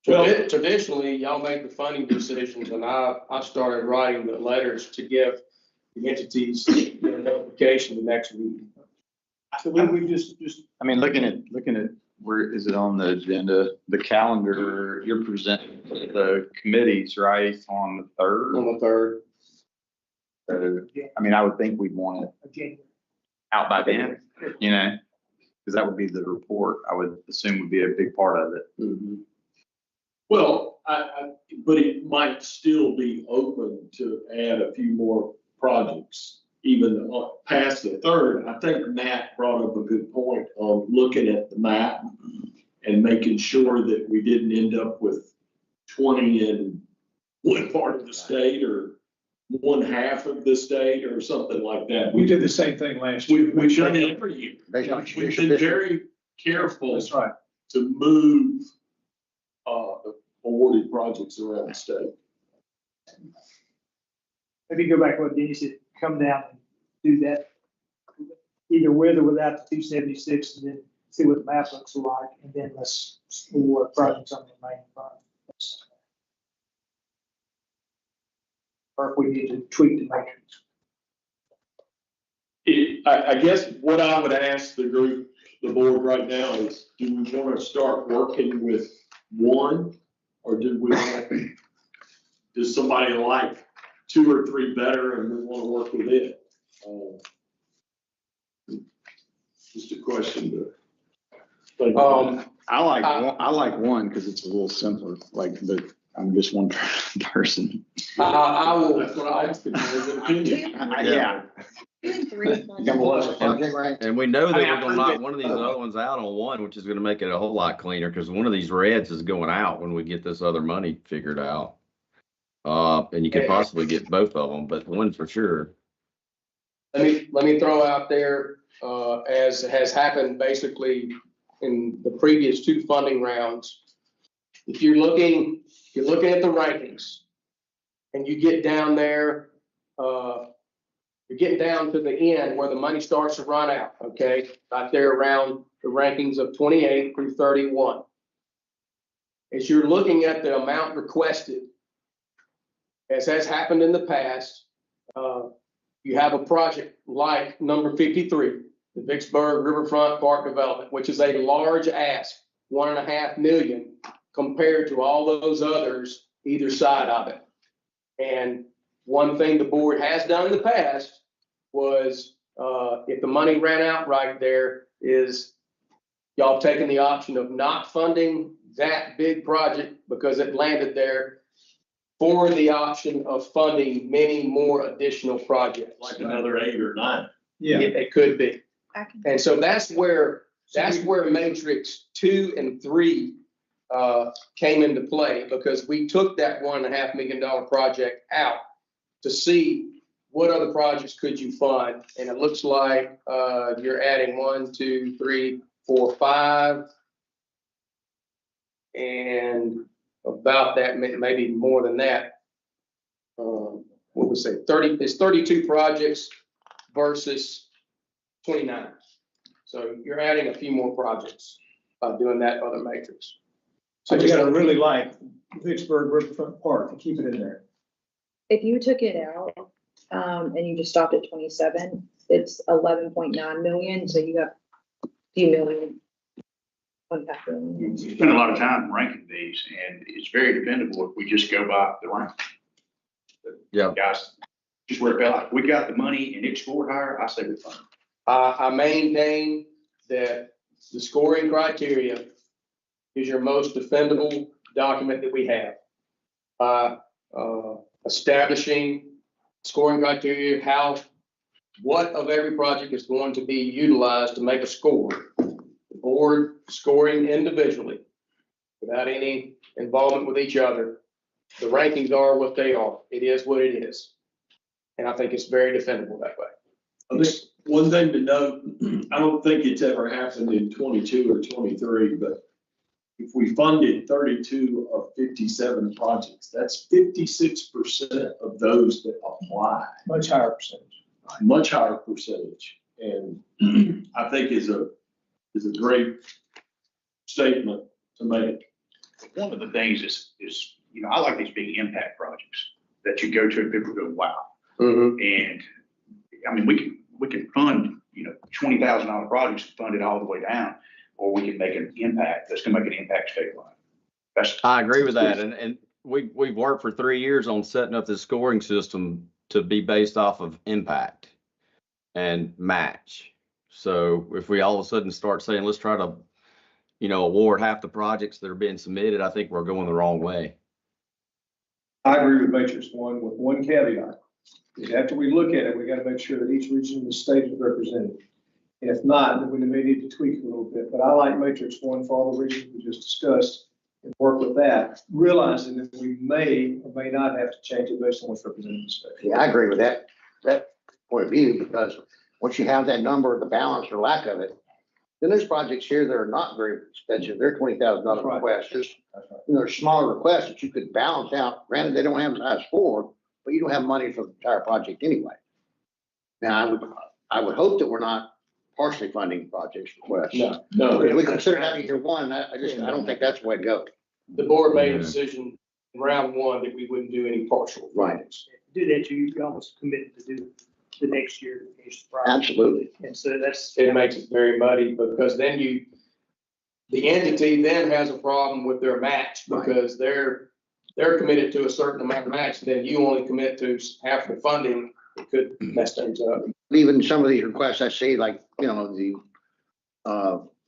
Well, traditionally, y'all make the funding decisions, and I started writing the letters to give the entities their notification the next week. So we just. I mean, looking at where is it on the agenda, the calendar, you're presenting the committees, right, on the 3rd? On the 3rd. So, I mean, I would think we'd want it out by then, because that would be the report, I would assume would be a big part of it. Mm-hmm. Well, but it might still be open to add a few more projects, even past the 3rd. I think Matt brought up a good point on looking at the map and making sure that we didn't end up with 20 in one part of the state or one half of the state or something like that. We did the same thing last year. We've done it every year. We've been very careful. That's right. To move awarded projects around the state. Maybe go back to what Denny said, come down and do that, either with or without the 276, and then see what the map looks like, and then let's award projects on the main fund. Or if we need to tweak the matrix. I guess what I would ask the group, the board right now is, do we want to start working with one, or does somebody like two or three better and we want to work with it. Just a question to think about. I like one because it's a little simpler, like, but I'm just one person. I will, That's what I asked, is an opinion. Yeah. 2 and 3 Number one is a project, right? And we know that I mean, we're I gonna proved knock it. one of these other ones out on one, which is gonna make it a whole lot cleaner, because one of these reds is going out when we get this other money figured out. And you could possibly get both of them, but one for sure. let me throw out there, as has happened basically in the previous 2 funding rounds. If you're looking at the rankings and you get down there, you're getting down to the end where the money starts to run out, okay? Right there around the rankings of 28 through 31. As you're looking at the amount requested, as has happened in the past, you have a project like number 53, the Vicksburg Riverfront Park Development, which is a large ask, $1.5 million, compared to all those others either side of it. And one thing the board has done in the past was, if the money ran out right there, is y'all taking the option of not funding that big project because it landed there, for the option of funding many more additional projects. Like another 8 or 9. It could be. And so that's where Matrix 2 and 3 came into play, because we took that $1.5 million project out to see what other projects could you fund. And it looks like you're adding 1, 2, 3, 4, 5. And about that, maybe more than that. What we say, 30, it's 32 projects versus 29. So you're adding a few more projects by doing that other matrix. So you gotta really like Vicksburg Riverfront Park to keep it in there. If you took it out, and you just stopped at 27, it's 11.9 million, so you got a few million. 1.5 million. You spend a lot of time ranking these, and it's very dependable if we just go by the rank. Yeah. Guys, just where it felt like, we got the money and it scored higher, I say we fund. I maintain that the scoring criteria is your most defendable document that we have. Establishing scoring criteria, what of every project is going to be utilized to make a score. The board scoring individually without any involvement with each other. The rankings are what they are. It is what it is. And I think it's very defendable that way. I think one thing to note, I don't think it's ever happened in 22 or 23, but if we funded 32 of 57 projects, that's 56% of those that apply. Much higher percentage. Much higher percentage. And I think is a great statement to make. One of the things is, I like these big impact projects that you go to and people go, wow. Mm-hmm. And I mean, we can fund, $20,000 projects and fund it all the way down, or we can make an impact that's gonna make an impact statewide. I agree with that. And we've worked for 3 years on setting up this scoring system to be based off of impact and match. So if we all of a sudden start saying, let's try to, award half the projects that are being submitted, I think we're going the wrong way. I agree with Matrix 1 with one caveat. After we look at it, we gotta make sure that each region in the state is represented. And if not, then we may need to tweak it a little bit, but I like Matrix 1 for all the reasons we just discussed and work with that, realizing that we may or may not have to change it based on what's represented in the state. Yeah, I agree with that point of view, because once you have that number, the balance or lack of it, then there's projects here that are not very expensive. They're $20,000 requests. There's smaller requests that you could balance out. Granted, they don't have as high a score, but you don't have money for the entire project anyway. Now, I would hope that we're not partially funding projects requests. No. If we consider having either one, I don't think that's the way to go. The board made a decision in round 1 that we wouldn't do any partial. Right. Do that, you almost committed to do the next year to finish the project. Absolutely. And so It makes it very muddy, because then the entity then has a problem with their match, because they're they're committed to a certain amount of match, then you only commit to half the funding, it could mess things up. Even some of these requests I see, like, the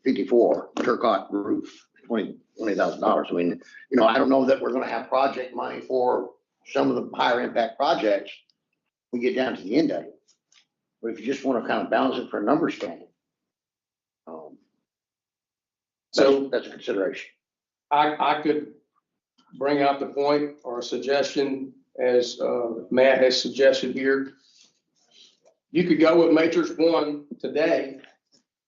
54 Turcot roof, $20,000. I mean, I don't know that we're gonna have project money for some of the higher impact projects. We get down to the end of it. But if you just want to kind of balance it for a number stand, So that's a consideration. I could bring out the point or a suggestion as Matt has suggested here. You could go with Matrix 1 today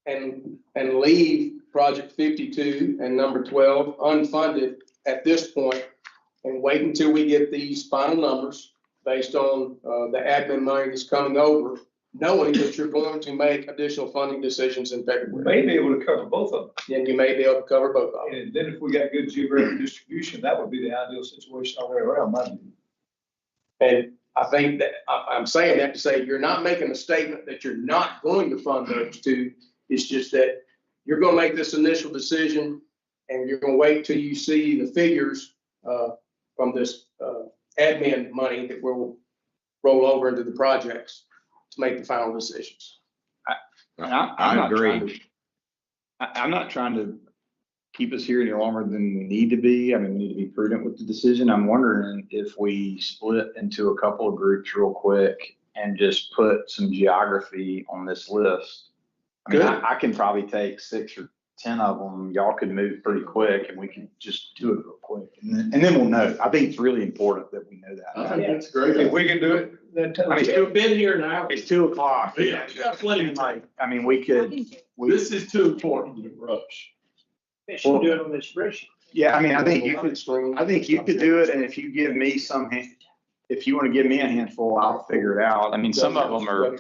and leave project 52 and number 12 unfunded at this point and wait until we get these final numbers based on the admin money that's coming over, knowing that you're going to make additional funding decisions in February. May be able to cover both of them. And you may be able to cover both of them. And then if we got good geographic distribution, that would be the ideal situation all the way around, my view. And I think that I'm saying that to say you're not making a statement that you're not going to fund those two. It's just that you're going to make this initial decision and you're going to wait till you see the figures from this admin money that will roll over into the projects to make the final decisions. I agree. I'm not trying to keep us here any longer than we need to be. I mean, we need to be prudent with the decision. I'm wondering if we split into a couple of groups real quick and just put some geography on this list. I mean, I can probably take 6 or 10 of them. Y'all could move pretty quick and we can just do it real quick. And then we'll know. I think it's really important that we know that. I think that's great. If we can do it, then tell us. We've been here now. It's 2 o'clock. Yeah, you got plenty of time. I mean, we could. This is too important to rush. They should do it on this spreadsheet. Yeah, I mean, I think you could do it. And if you give me if you want to give me a handful, I'll figure it out. I mean, some of them are.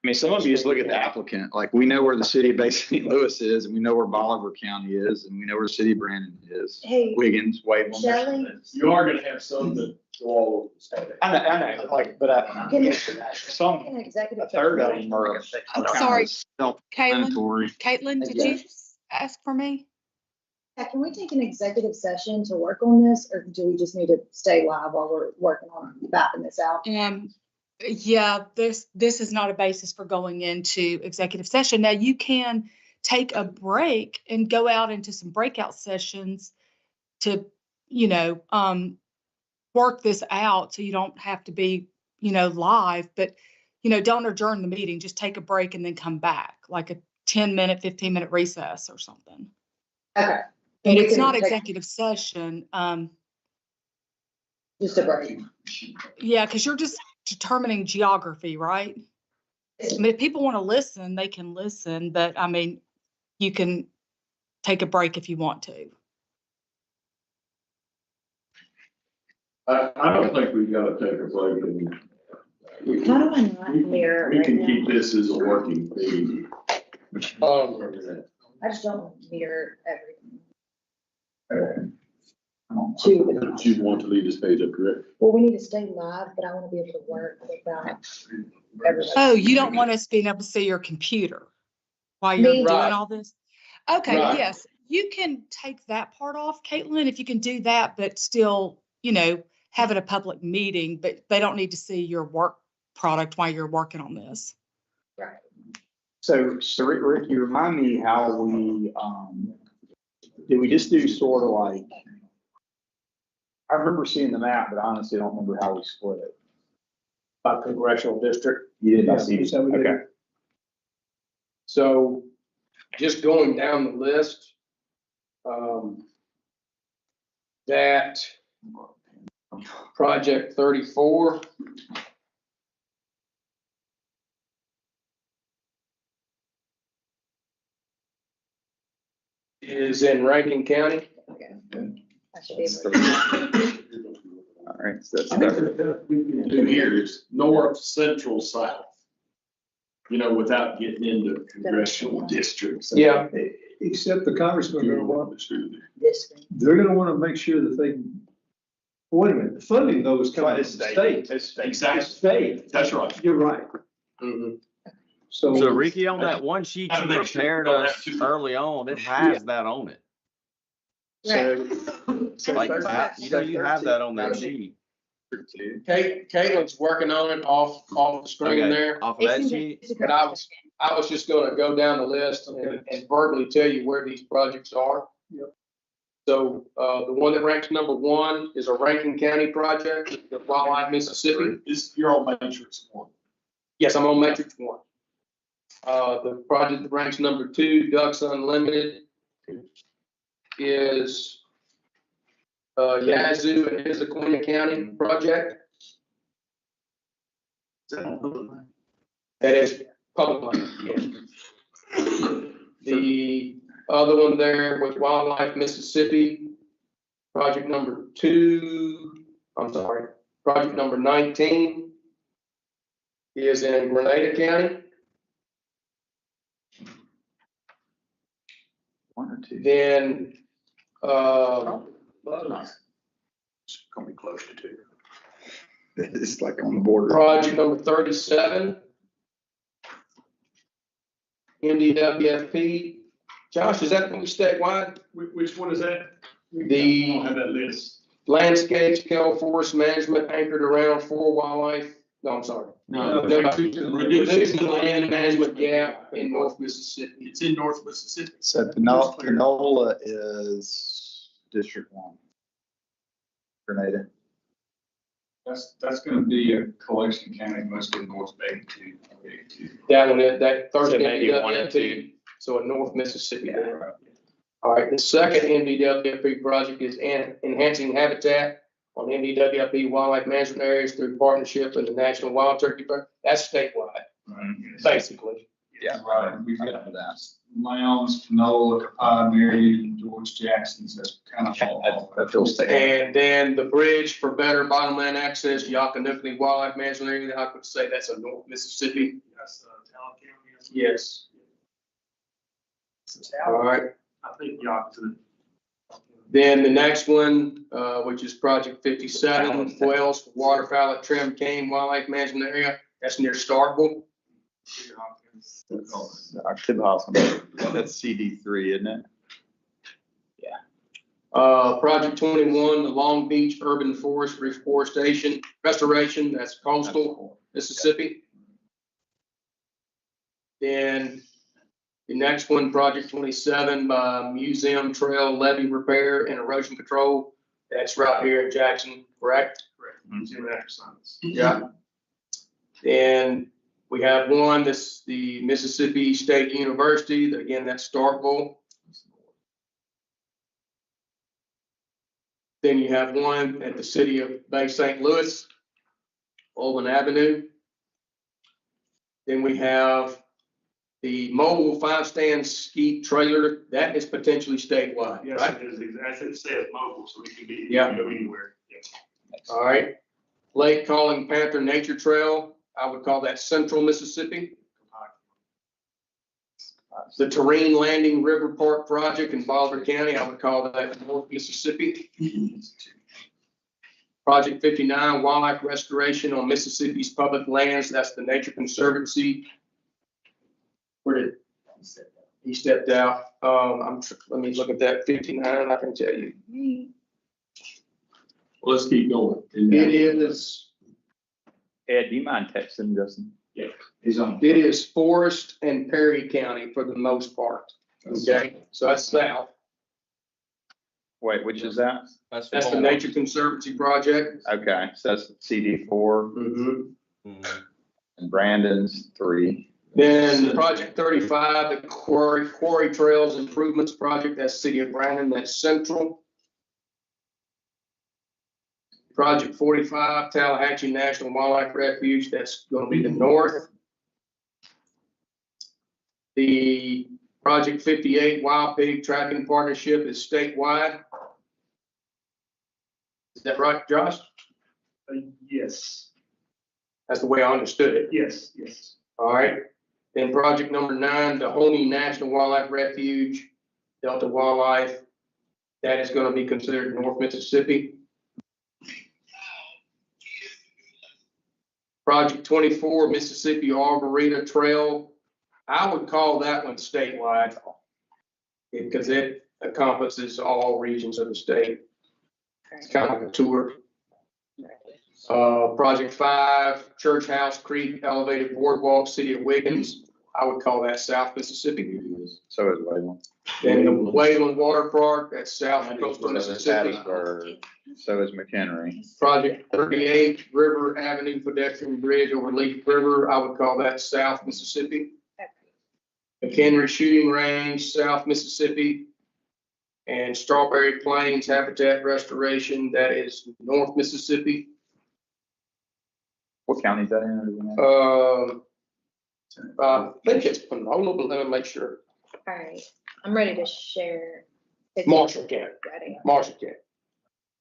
I mean, some of you just look at the applicant, like we know where the city of Bay St. Louis is, and we know where Bolivar County is, and we know where the city of Brandon is. Hey, Wiggins, Waveland. Shelley? You are gonna have some that go all over the state. I know, like, but Can some, an executive a third of them are. I'm kind sorry, of self-explanatory. Caitlin, did you ask for me? Yeah, can we take an executive session to work on this, or do we just need to stay live while we're working on mapping this out? Yeah, this is not a basis for going into executive session. Now, you can take a break and go out into some breakout sessions to, work this out so you don't have to be, live, but, don't adjourn the meeting. Just take a break and then come back, like a 10-minute, 15-minute recess or something. Okay. But it's not executive session. Just a break. Yeah, because you're just determining geography, right? I mean, if people want to listen, they can listen, but I mean, you can take a break if you want to. I don't think we've got to take a break. How do I not mirror? We can right keep now? this as a working theme. I just don't want to mirror everything. But you want to leave this page up, correct? Well, we need to stay live, but I want to be able to work without everybody. Oh, you don't want us being able to see your computer while you're doing Right. all this? Okay, Right. yes, you can take that part off, Caitlin, if you can do that, but still, have it a public meeting, but they don't need to see your work product while you're working on this. Right. So Rick, you remind me how did we just do sort of like, I remember seeing the map, but I honestly don't remember how we split it. By congressional district. You did Yeah, not see it? so we did. Okay. So just going down the list, that project 34. Is in Rankin County. Okay. I should be able to. All right, so that's I think that we can do here is north, central, south. Without getting into congressional districts. Yeah. Except the congressman, You're welcome to. This thing. they're gonna wanna make sure that they, wait a minute, the funding though is coming from It's the state. state. It's state. Exactly. State. That's right. You're right. Mhm. So. So Ricky, on that one sheet Gotta you make sure prepared you know us that too. early on, it has that on it. So, Like, you have that on that sheet. Caitlin's working on it off the screen Okay, there. off of that sheet. And I was just gonna go down the list and verbally tell you where these projects are. Yep. So, the one that ranks number 1 is a Rankin County project, the Wildlife, Mississippi. You're on Matrix 1. Yes, I'm on Matrix 1. The project that ranks number 2, Ducks Unlimited, is Yazoo and Issaquah County project. That is public land, yes. The other one there was Wildlife Mississippi, project number 19 is in Grenada County. 1 or 2. Then, It's gonna be close to 2. It's like on the border. project number 37, MDWFP. Josh, is that going to be statewide? Which one is that? I The don't have that list. landscape scale forest management anchored around 4 wildlife. No, I'm sorry. Reducing the land management gap in North Mississippi. It's in North Mississippi. So Panola is District 1. Grenada. That's gonna be a collection county, mostly North Bay too. That one, that first So maybe 1 and 2. MDWFP, so in North Mississippi there. All right, the second MDWFP project is enhancing habitat on MDWFP wildlife management areas through partnership with the National Wild Turkey Fund. That's statewide, basically. Yeah. Right, we've I got know that. Lowndes, Panola, Copiah, Marion, George Jackson's, that's kind of all. That feels safe. And then the bridge for better bottomland access, Yakanucklee Wildlife Management Area, I would say that's in North Mississippi. That's Talon County. Yes. All right. I think Yakuza. Then the next one, which is project 57, Wells Waterfowl at Trim Cane Wildlife Management Area, that's near Starkville. That's CD3, isn't it? Project 21, the Long Beach Urban Forest Reforestation Restoration, that's coastal Mississippi. Then the next one, project 27, Museum Trail Levee Repair and Erosion Control, that's right here in Jackson, correct? Correct. Museum of Natural Science. Yeah. Then we have one, this, the Mississippi State University, again, that's Starkville. Then you have one at the city of Bay St. Louis, Olin Avenue. Then we have the mobile 5-stand skeet trailer, that is potentially statewide, Yes, right? it is. As it says, mobile, so it can be, Yeah. you can go anywhere. Yes. All right. Lake Calling Panther Nature Trail, I would call that central Mississippi. The Terrain Landing River Park Project in Bolivar County, I would call that North Mississippi. Project 59, Wildlife Restoration on Mississippi's public lands, that's the Nature Conservancy. Where did he stepped out? Let me look at that 59, I can tell you. Well, let's keep going. It is. Ed, do you mind texting Justin? Yeah. It is Forest and Perry County for the most part. Okay, so that's south. Wait, which is that? That's the Nature Conservancy project. Okay, so that's CD4 Mm-hmm. and Brandon's 3. Then project 35, the Quarry Trails Improvements Project, that's City of Brandon, that's central. Project 45, Tallahatchie National Wildlife Refuge, that's going to be the north. The project 58, Wild Pig Tracking Partnership is statewide. Is that right, Josh? Yes, That's the way I understood it. yes, yes. All right. Then project number 9, the Homey National Wildlife Refuge, Delta Wildlife, that is going to be considered North Mississippi. Project 24, Mississippi Arboretum Trail, I would call that one statewide. Because it, encompasses all regions of the state. It's kind of like a tour. Project 5, Church House Creek Elevated Boardwalk, City of Wiggins. I would call that South Mississippi. So is Wayland. Then the Wayland Water Park, that's South Coastal Mississippi. So is McHenry. Project 38, River Avenue Pedestrian Bridge over Leaf River, I would call that South Mississippi. McHenry Shooting Range, South Mississippi. And Strawberry Plains Habitat Restoration, that is North Mississippi. What county is that in? I think it's Panola, but let me make sure. All right, I'm ready to share. Marshall County. Ready. Marshall County.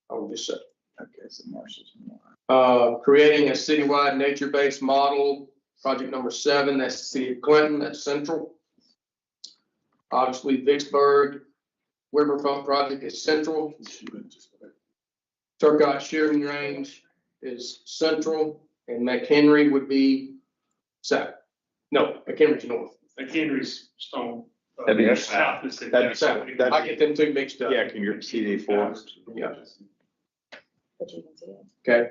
I'll just say. Okay, so Marshall's more. Creating a citywide nature-based model, project number 7, that's the city of Clinton, that's central. Obviously, Vicksburg, Riverfront project is central. Turcotte Shearing Range is central, and McHenry would be south. No, McHenry's north. McHenry's stone. That'd be South Mississippi. That's south. I get them two mixed up. Yeah, can you CD four? Yeah. But you can see it. Okay.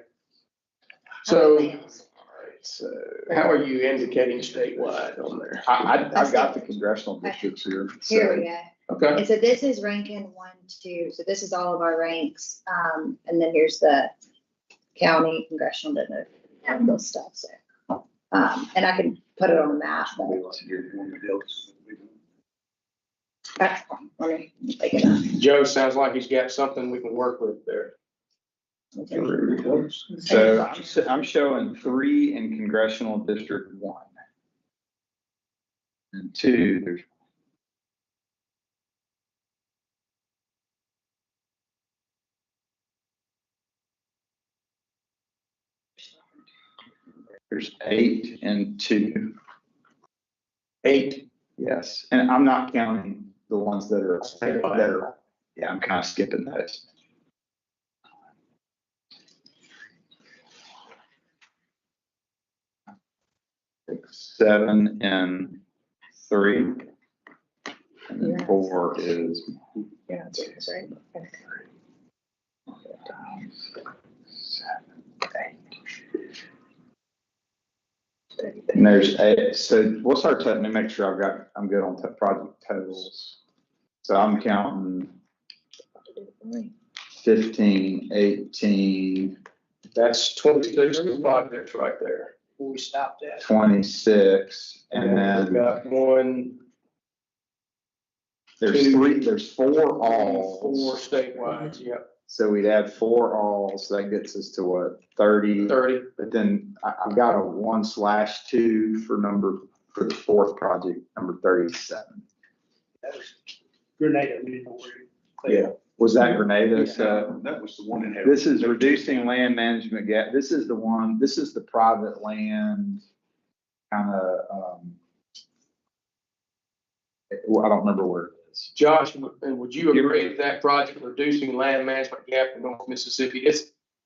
So, how are you indicating statewide on there? I've got the congressional districts here. Here we go. Okay. And so this is ranking 1, 2. So this is all of our ranks. And then here's the county congressional, doesn't have those stuff. So, and I can put it on the map. But that's fine. Let me take it up. Joe sounds like he's got something we can work with there. So I'm showing 3 in congressional district 1. And 2, there's 8 and 2. 8. Yes, and I'm not counting the ones that are, yeah, I'm kind of skipping those. Six, 7 and 3. And then 4 is. Yeah, that's right. Okay. 7, 8. And there's 8. So what's our total? Let me make sure I'm good on project totals. So I'm counting 15, 18. That's 26 projects right there. Before we stopped at. 26, and We've then got 1, there's 2, 4 alls. 4 statewide, yep. So we'd add 4 alls, so that gets us to what, 30? 30. But then I've got a 1/2 for the 4th project, number 37. That was Grenada. We didn't know where. Yeah. Was that Grenada? So That was the one that had. this is reducing land management gap. This is the private land kind of, I don't remember where it is. Josh, and would you agree with that project, reducing land management gap in North Mississippi?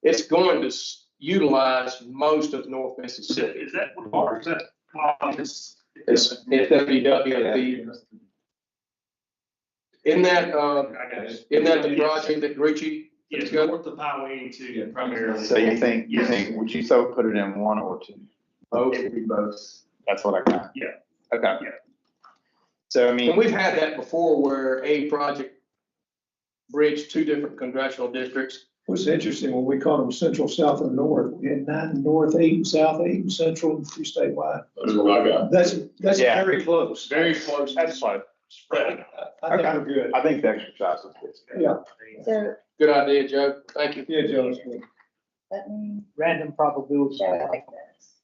It's going to utilize most of North Mississippi. Is that what part? Is that? It's WWF. Isn't that the project that Richie? Yes, north of Highway 82 primarily. So you think, would you put it in 1 or 2? Both. It would be both. That's what I got. Yeah. Okay. Yeah. So, I mean. And we've had that before where a project bridged 2 different congressional districts. What's interesting, when we called them central, south, and north, we had 9 north, 8 and south, 8 and central, and 2 statewide. That's what I got. That's Yeah. very close. Very close. That's fine. Spread. I think we're good. I think the exercise is good. Yeah. So Good idea, Joe. Thank you. Yeah, Joe, that's good. let me Random probability. show it like this.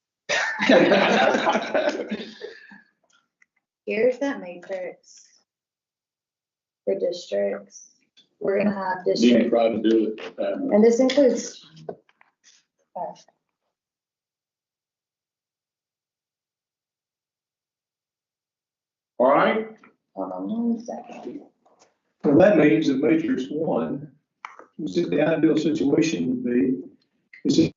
Here's that matrix for districts. We're gonna have You districts, try to do it. and this includes. All right. Hold on 1 second. Well, that means that matrix 1, which is the ideal situation would be, is it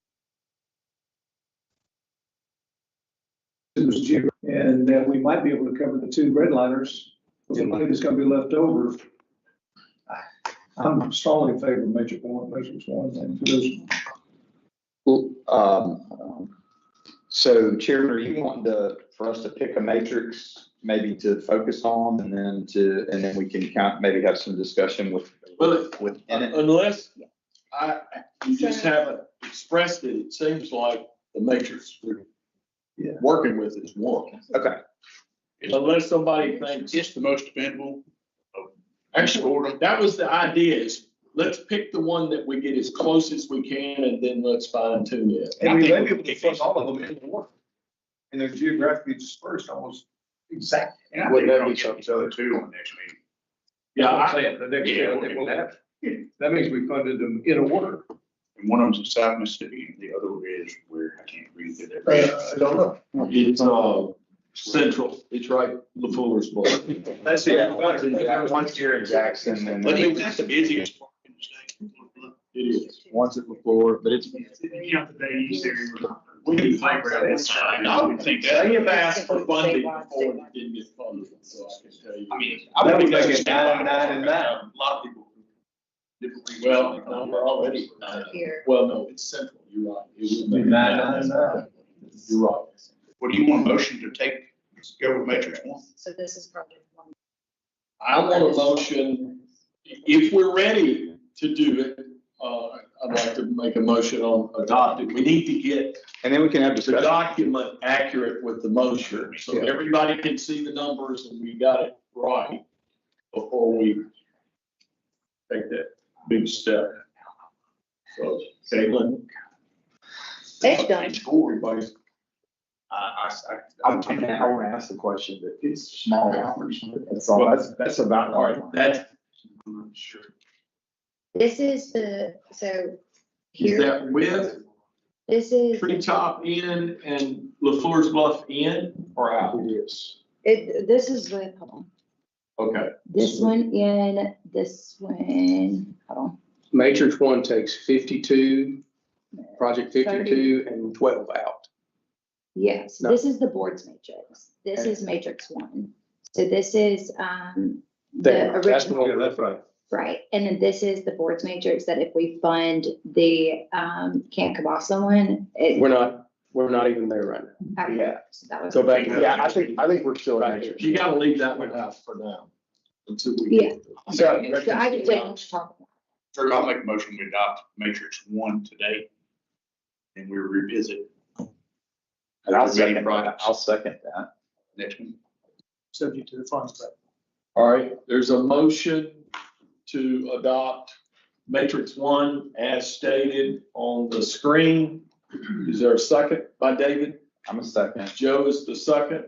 was geographic, and we might be able to cover the 2 redliners, with the money that's gonna be left over I'm strongly in favor of matrix one and for those. So Chairman, are you wanting for us to pick a matrix maybe to focus on and then we can maybe have some discussion with Unless you just haven't expressed it, it seems like the matrix we're working with is one. Okay. Unless somebody thinks It's the most dependable. actually, that was the idea is let's pick the one that we get as close as we can and then let's fine tune it. And we may be able to fund all of them in one. And they're geographically dispersed almost exactly. And I think we're gonna get each other too on the next meeting. Yeah, I'm saying, the next year, they will have. That means we funded them in order. And one of them's in South Mississippi and the other is where I can't read it. I don't know. It's central. It's right, LaFleur's block. That's One's here in Jackson and But that's the busiest part in the state. It is. one's at LaFleur, but it's. We do playground inside. I would think that. They have asked for funding before it didn't get funded, so I can tell you. I mean, That I would would make think it that's 9, 9, and 9. A lot of people. Well, no, we're already, Here. well, no, it's central, you're right. It would make it 9, 9, and 9. You're right. What do you want a motion to go with matrix one? So this is project one. I want a motion, if we're ready to do it, I'd like to make a motion on adopting. We need to get And then we can have the discussion. document accurate with the motion, so everybody can see the numbers and we got it right before we take that big step. So, Caitlin. They've done. Everybody's. I want to ask the question, but it's small hours. That's all. That's about. All right, that's. Sure. This is so Is here, that with this is, Treetop in and LaFleur's Bluff in or out? Yes. this is with, hold on, Okay. this one in, this one, hold on. Matrix one takes 52, project 52 and 12 out. Yes, No. this is the board's matrix. This Okay. is matrix one. So this is, the That's the original, one, that's right. right? And then this is the board's matrix that if we fund the, Camp Kabasa one, it. We're not even there right now. Okay, Yeah. so that was. Go back. Yeah, I think we're still. Right. You gotta leave that one out for now. Until we. Yeah. So, So I can take what you're talking about. Sure, I'll make a motion to adopt matrix one today. And we revisit. And I'll Remaining second projects. I'll second that. Next one. Subject to the funds, but. all right, there's a motion to adopt matrix one as stated on the screen. Is there a second by David? I'm a second. Joe is the second.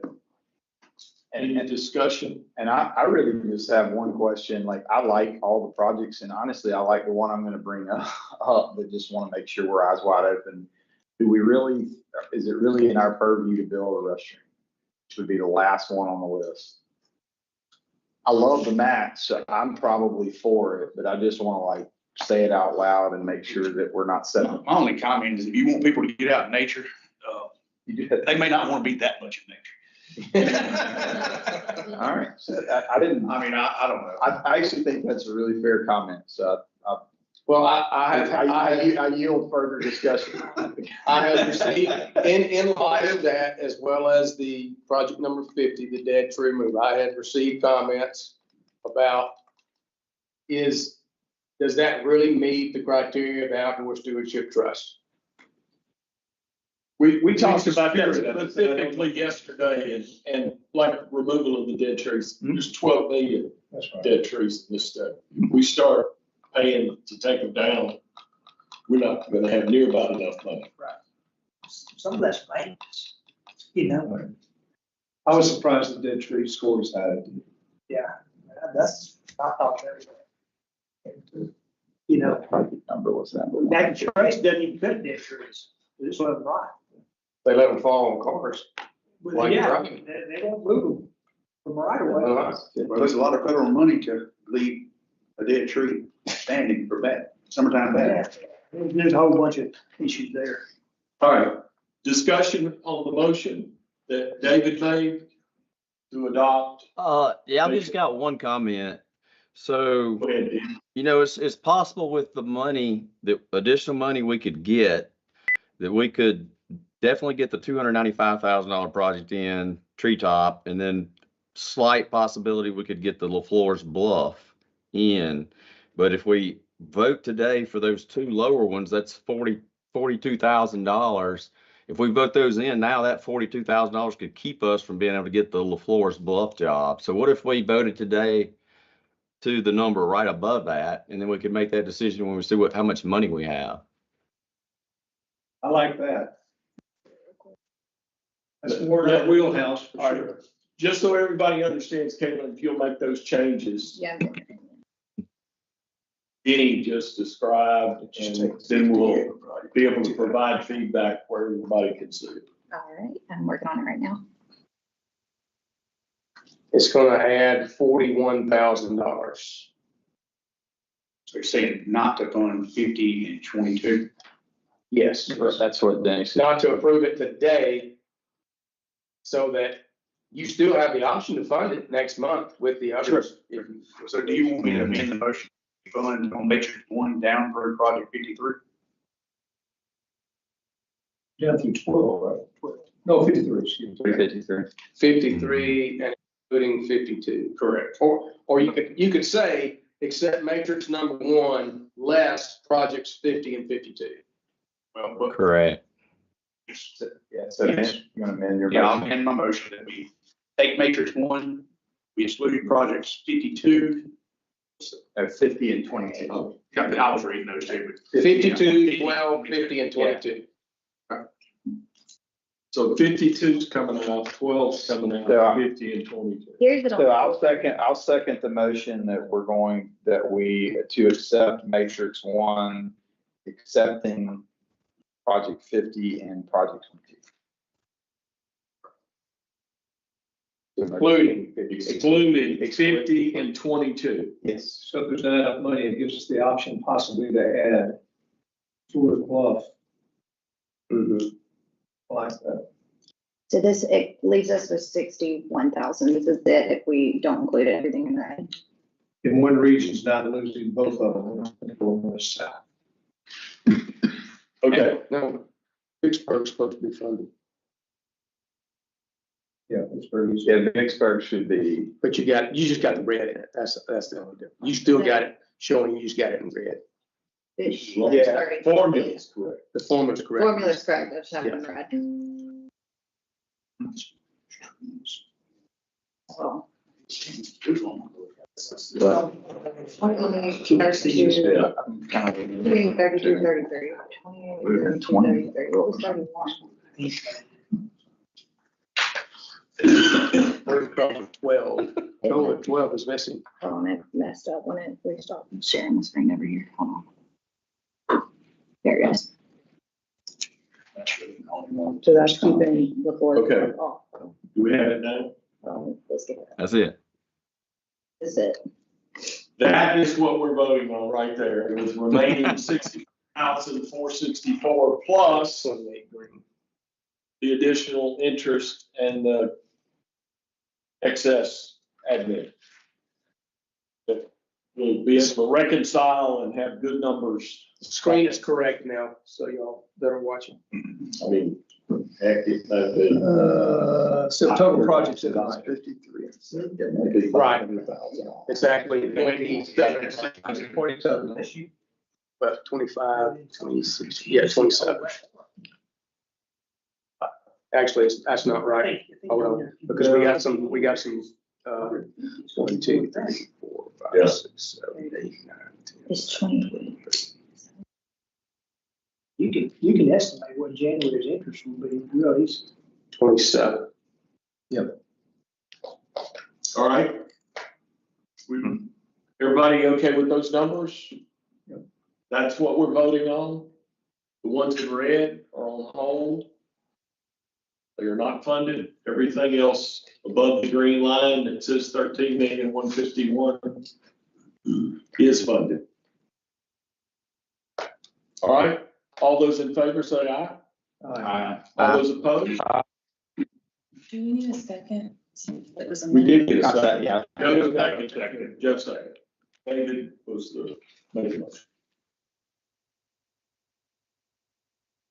Any discussion? And I really just have one question. Like, I like all the projects and honestly, I like the one I'm gonna bring up, but just want to make sure we're eyes wide open. Is it really in our purview to build a restroom? Which would be the last one on the list. I love the match, so I'm probably for it, but I just want to like say it out loud and make sure that we're not setting. My only comment is if you want people to get out in nature, they may not want to be that much in nature. All right, so I didn't, I mean, I don't know. I actually think that's a really fair comment, so Well, I yield further discussion. I have received, in light of that, as well as the project number 50, the dead tree removal, I had received comments about does that really meet the criteria of the Outdoor Stewardship Trust? We talked about that specifically yesterday and like removal of the dead trees. There's 12 million dead trees in this state. We start paying to take them down, we're not gonna have near about enough money. Right. Some of that's maintenance, you know. I was surprised the dead tree scores high. Yeah, that's, I thought that. You know, Project number was that? that trace doesn't even cut dead trees. It's what I'm right. They let them fall on cars. Well, Like yeah, driving. they don't move them from right away. Well, there's a lot of federal money to leave a dead tree standing for bad, summertime bad. There's a whole bunch of issues there. All right, discussion on the motion that David made to adopt. Yeah, I've just got one comment. So, Go ahead, Dan. you know, it's possible with the money, the additional money we could get, that we could definitely get the $295,000 project in Treetop, and then slight possibility we could get the LaFleur's Bluff in. But if we vote today for those two lower ones, that's $42,000. If we vote those in now, that $42,000 could keep us from being able to get the LaFleur's Bluff job. So what if we voted today to the number right above that, and then we could make that decision when we see how much money we have? I like that. That's more that wheelhouse for All right. sure. Just so everybody understands, Caitlin, if you'll make those changes, Yeah. Denny just described, and then we'll be able to provide feedback where everybody can see it. All right, I'm working on it right now. It's gonna add $41,000. So you're saying not to fund 50 and 22? Yes. That's what Danny said. Not to approve it today, so that you still have the option to fund it next month with the others. If you- So do you want me to amend the motion to fund on Matrix 1 down for project 53? Down through 12, right? 12. No, 53, excuse me. 53. 53 and including 52. Correct. Or you could say, except matrix number 1, less projects 50 and 52. Well, but. Correct. Yeah, so you're gonna amend your Yeah, I'll motion. amend my motion that we take Matrix 1, we exclude projects 52. 50 and 22. Oh, yeah, I was reading those two. but 52, 12, 50, and 22. So 52's coming out, 12's coming out, Yeah. 50 and 22. Here's the. So I'll second the motion that to accept Matrix 1, accepting project 50 and project 22. Including 50 and 22. Yes. So if there's not enough money, it gives us the option possibly to add Ford Bluff like that. So this, it leaves us with 61,000. This is it if we don't include everything in red. If one region's not losing both of them, we're going to the south. Okay. No, Vicksburg's supposed to be funded, Yeah, it's very easy. Yeah, Vicksburg should be. but you just got the red in it. That's the only difference. You still got it showing, you just got it in red. Yeah, formula is correct. The formula's correct. Formula's correct, I just have it in red. Well. Well. 32, 33, 28, 33, what was 31? We're probably 12. Oh, 12 is missing. Hold on, it messed up when it restarted sharing the screen over here. Hold on. There it goes. So that's keeping the board Okay. off. Do we have it now? Let's get it. That's it. Is it? That is what we're voting on right there. It was remaining 60,464 plus the additional interest and the excess admin. That we'll be able to reconcile and have good numbers. The screen is correct now, so y'all that are watching. I mean, heck, it's not good. So total projects at 53. Right. Exactly. 27. 47. But 25, 26, yeah, 27. Actually, that's not right. Hold on, because we got some, 1, 2, 3, 4, 5, 6, 7, 8, 9, 10. It's 20. You can estimate what January's interest will be, real easy. 27. Yep. All right. Everybody okay with those numbers? That's what we're voting on. The ones in red are on hold. They are not funded. Everything else above the green line that says 13,151,000 is funded. All right. All those in favor say aye. Aye. All those opposed? Do we need a second? It was a We did get a Got that, second. yeah. Joe second. Joe second. David was the maker motion.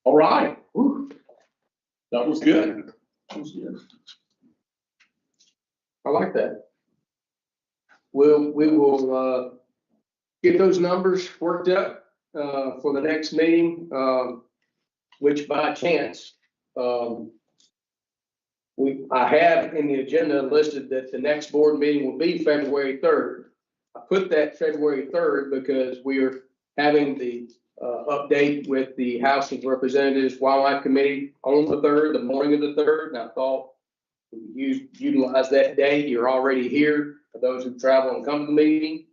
All right. Whew. That was good. That was good. I like that. We will get those numbers worked up for the next meeting, which by chance, I have in the agenda listed that the next board meeting will be February 3rd. I put that February 3rd because we are having the update with the House of Representatives Wildlife Committee on the 3rd, the morning of the 3rd, and I thought you utilize that day. You're already here for those who travel and come to the meeting,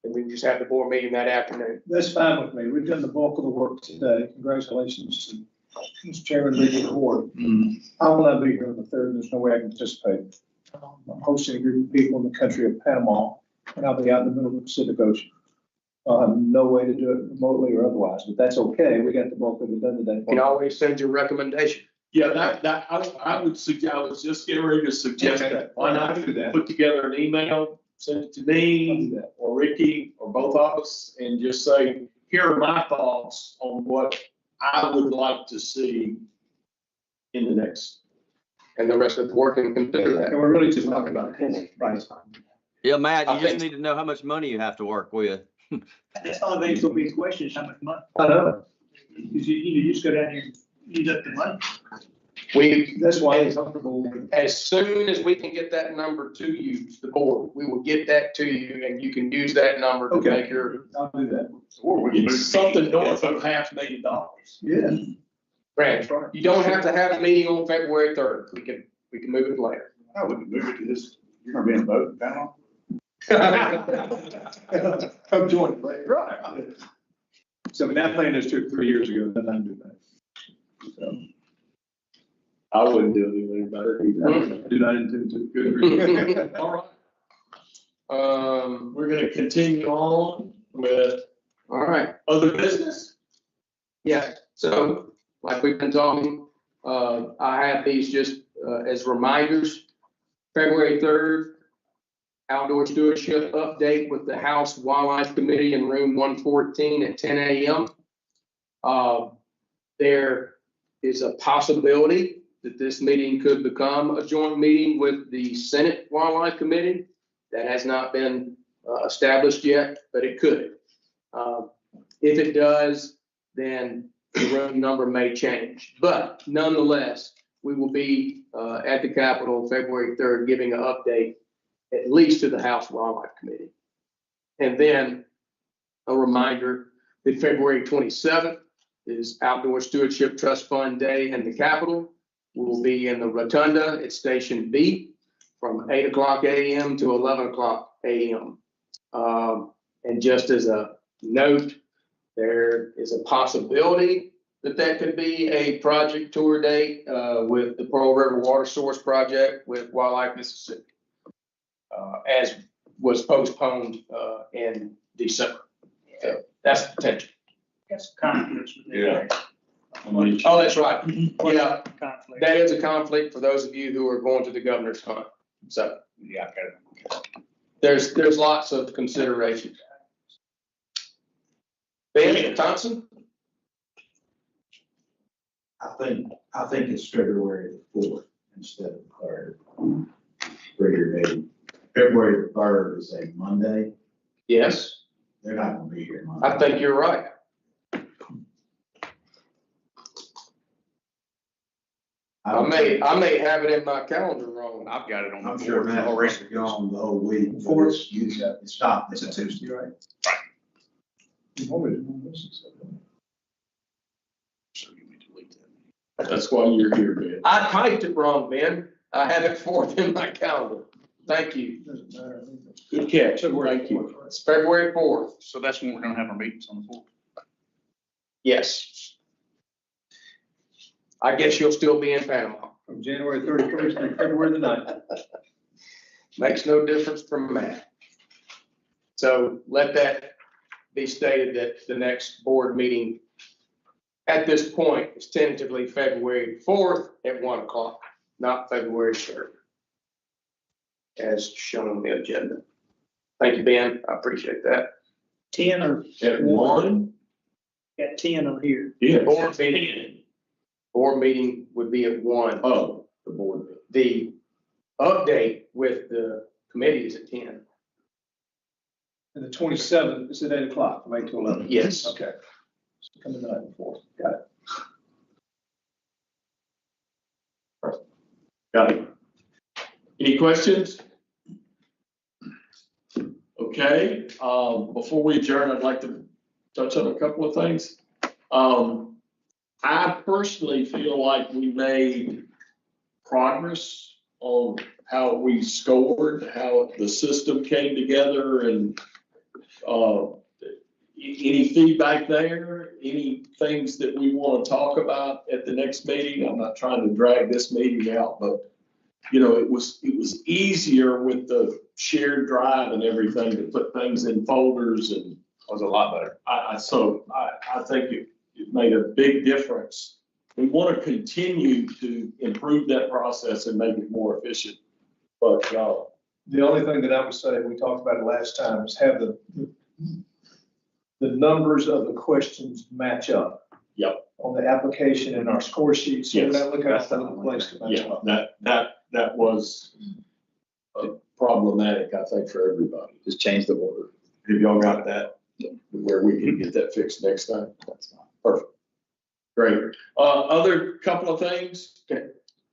and we just have the board meeting that afternoon. That's fine with me. We've done the bulk of the work today. Congratulations, Mr. Chairman, leading the board. I will not be here on the 3rd. There's no way I can participate. I'm hosting a group of people in the country of Panama, and I'll be out in the middle of the Pacific Ocean. I'll have no way to do it remotely or otherwise, but that's okay. We got the bulk of it done today. You can always send your recommendation. Yeah, I would suggest, I was just getting ready to suggest that. Why not do that? Put together an email, send it to me or Ricky or both of us, and just say, here are my thoughts on what I would like to see in the next. And the rest of the board can consider that. And we're really just talking about penny. Right. Yeah, Matt, I you just think- need to know how much money you have to work with. That's all these will be questions, how much money? I know. Because you just go down here and use up the money. That's why I'm comfortable with it. As soon as we can get that number to you, the board, we will get that to you, and you can use that number to Okay. make your I'll do that. It's something north of $500,000. Yeah. grant. You don't have to have a meeting on February 3rd. We can move it later. I wouldn't move it to this, you're gonna be in a boat in Panama? I'm joining. Right. So that plan is 2 or 3 years ago, then I do that. So, I wouldn't do anything better either. I do not intend to. Good. All right. We're gonna continue on with All right. other business. Yeah, so like we've been talking, I have these just as reminders. February 3rd, outdoor stewardship update with the House Wildlife Committee in room 114 at 10 a.m. There is a possibility that this meeting could become a joint meeting with the Senate Wildlife Committee. That has not been established yet, but it could. If it does, then the room number may change. But nonetheless, we will be at the Capitol February 3rd, giving an update at least to the House Wildlife Committee. And then a reminder that February 27th is Outdoor Stewardship Trust Fund Day in the Capitol. We will be in the Rotunda at Station B from 8 o'clock a.m. to 11 o'clock a.m. And just as a note, there is a possibility that could be a project tour date with the Pearl River Water Source Project with Wildlife Mississippi, as was postponed in December. So that's the potential. That's conflicts with Yeah. that. Oh, that's right. Yeah, Conflict. that is a conflict for those of you who are going to the governor's hunt. So Yeah, there's lots of considerations. Ben Thompson? I think it's February the 4th instead of the 3rd. For your meeting. February the 3rd is a Monday. Yes, They're not gonna be here Monday. I think you're right. I may have it in my calendar wrong. I've got it on I'm the sure board Matt already. will be gone the whole week. Before It's usually, it's stopped. It's a Tuesday, right? So you need to delete that. That's why you're here, Ben. I typed it wrong, Ben. I have it 4th in my calendar. Thank you. Doesn't matter. Good catch. Thank you. It's February 4th. So that's when we're gonna have our meetings on the 4th. Yes. I guess you'll still be in Panama. From January 31st to February the 9th. Makes no difference from Matt. So let that be stated that the next board meeting at this point is tentatively February 4th at 1 o'clock, not February 3rd, as shown on the agenda. Thank you, Ben. I appreciate that. 10 or At 1? got 10 on here. Yeah. Board meeting would be at 1. Oh, the board meeting. The update with the committee is at 10. And the 27th is at 8 o'clock, from 8 to 11. Yes. Okay. So coming the night before. Got it. Got it. Any questions? Okay, before we adjourn, I'd like to touch on a couple of things. I personally feel like we made progress on how we scored, how the system came together, and any feedback there, any things that we want to talk about at the next meeting? I'm not trying to drag this meeting out, but you know, it was easier with the shared drive and everything to put things in folders, and it was a lot better. I think it made a big difference. We want to continue to improve that process and make it more efficient. But the only thing that I would say, we talked about it last time, is have the numbers of the questions match up. Yep. On the application and our score sheets. So Yes. we're not looking at another place to match Yeah, up. that was problematic, I think, for everybody. Just change the order. Have y'all got that? Where we can get that fixed next time? That's fine. Perfect. Great. Other couple of things? I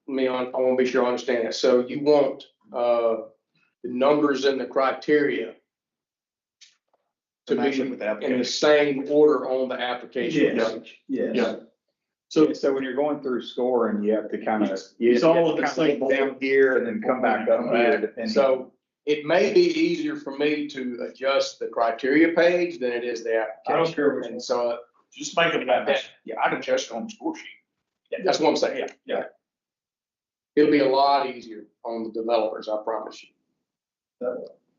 want to be sure I understand that. So you want the numbers and the criteria to be in the same order on the application page? Yes. Yeah. So when you're going through scoring, you have to kind of, It's all in the same down here and then come back up here, depending. So it may be easier for me to adjust the criteria page than it is the application. I don't care which And one. so Just make it like that. Yeah, I'd adjust it on the score sheet. that's what I'm saying. Yeah. It'll be a lot easier on the developers, I promise you.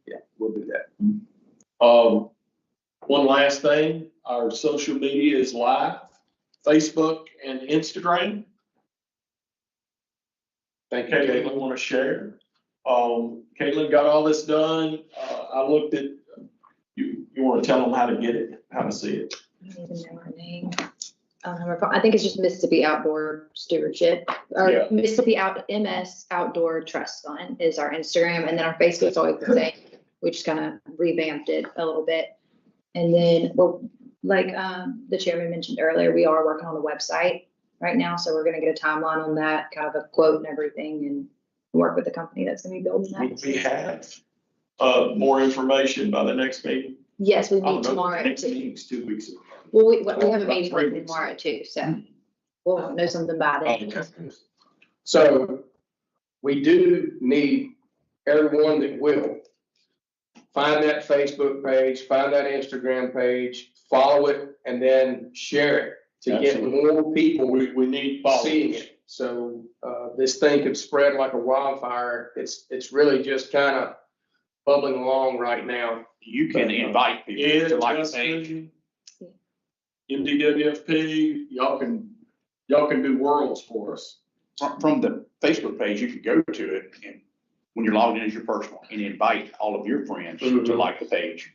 Yeah, we'll do that. One last thing, our social media is live, Facebook and Instagram. Thank you, Caitlin, Caitlin. want to share? Caitlin got all this done. I looked at, you want to tell them how to get it, how to see it? I don't even know her name. I think it's just Mississippi Outdoor Stewardship, or Yeah. Mississippi MS Outdoor Trust Fund is our Instagram, and then our Facebook's always the same. We just kind of revamped it a little bit. And then, well, like the chairman mentioned earlier, we are working on the website right now, so we're gonna get a timeline on that, kind of a quote and everything, and work with the company that's gonna be building that. We have more information by the next meeting. Yes, we Oh, meet no, tomorrow Next too. meeting's 2 weeks ago. Well, we have a About meeting 3 with them weeks. tomorrow too, so we'll know something by then. So we do need everyone that will find that Facebook page, find that Instagram page, follow it, and then share it to get Absolutely. more people We need seeing followers. it. So this thing could spread like a wildfire. It's really just kind of bubbling along right now. You can invite people to like the page. Justin, MDWFP, y'all can do worlds for us. From the Facebook page, you can go to it and when you're logged in as your personal and invite all of your friends to Mhm. like the page,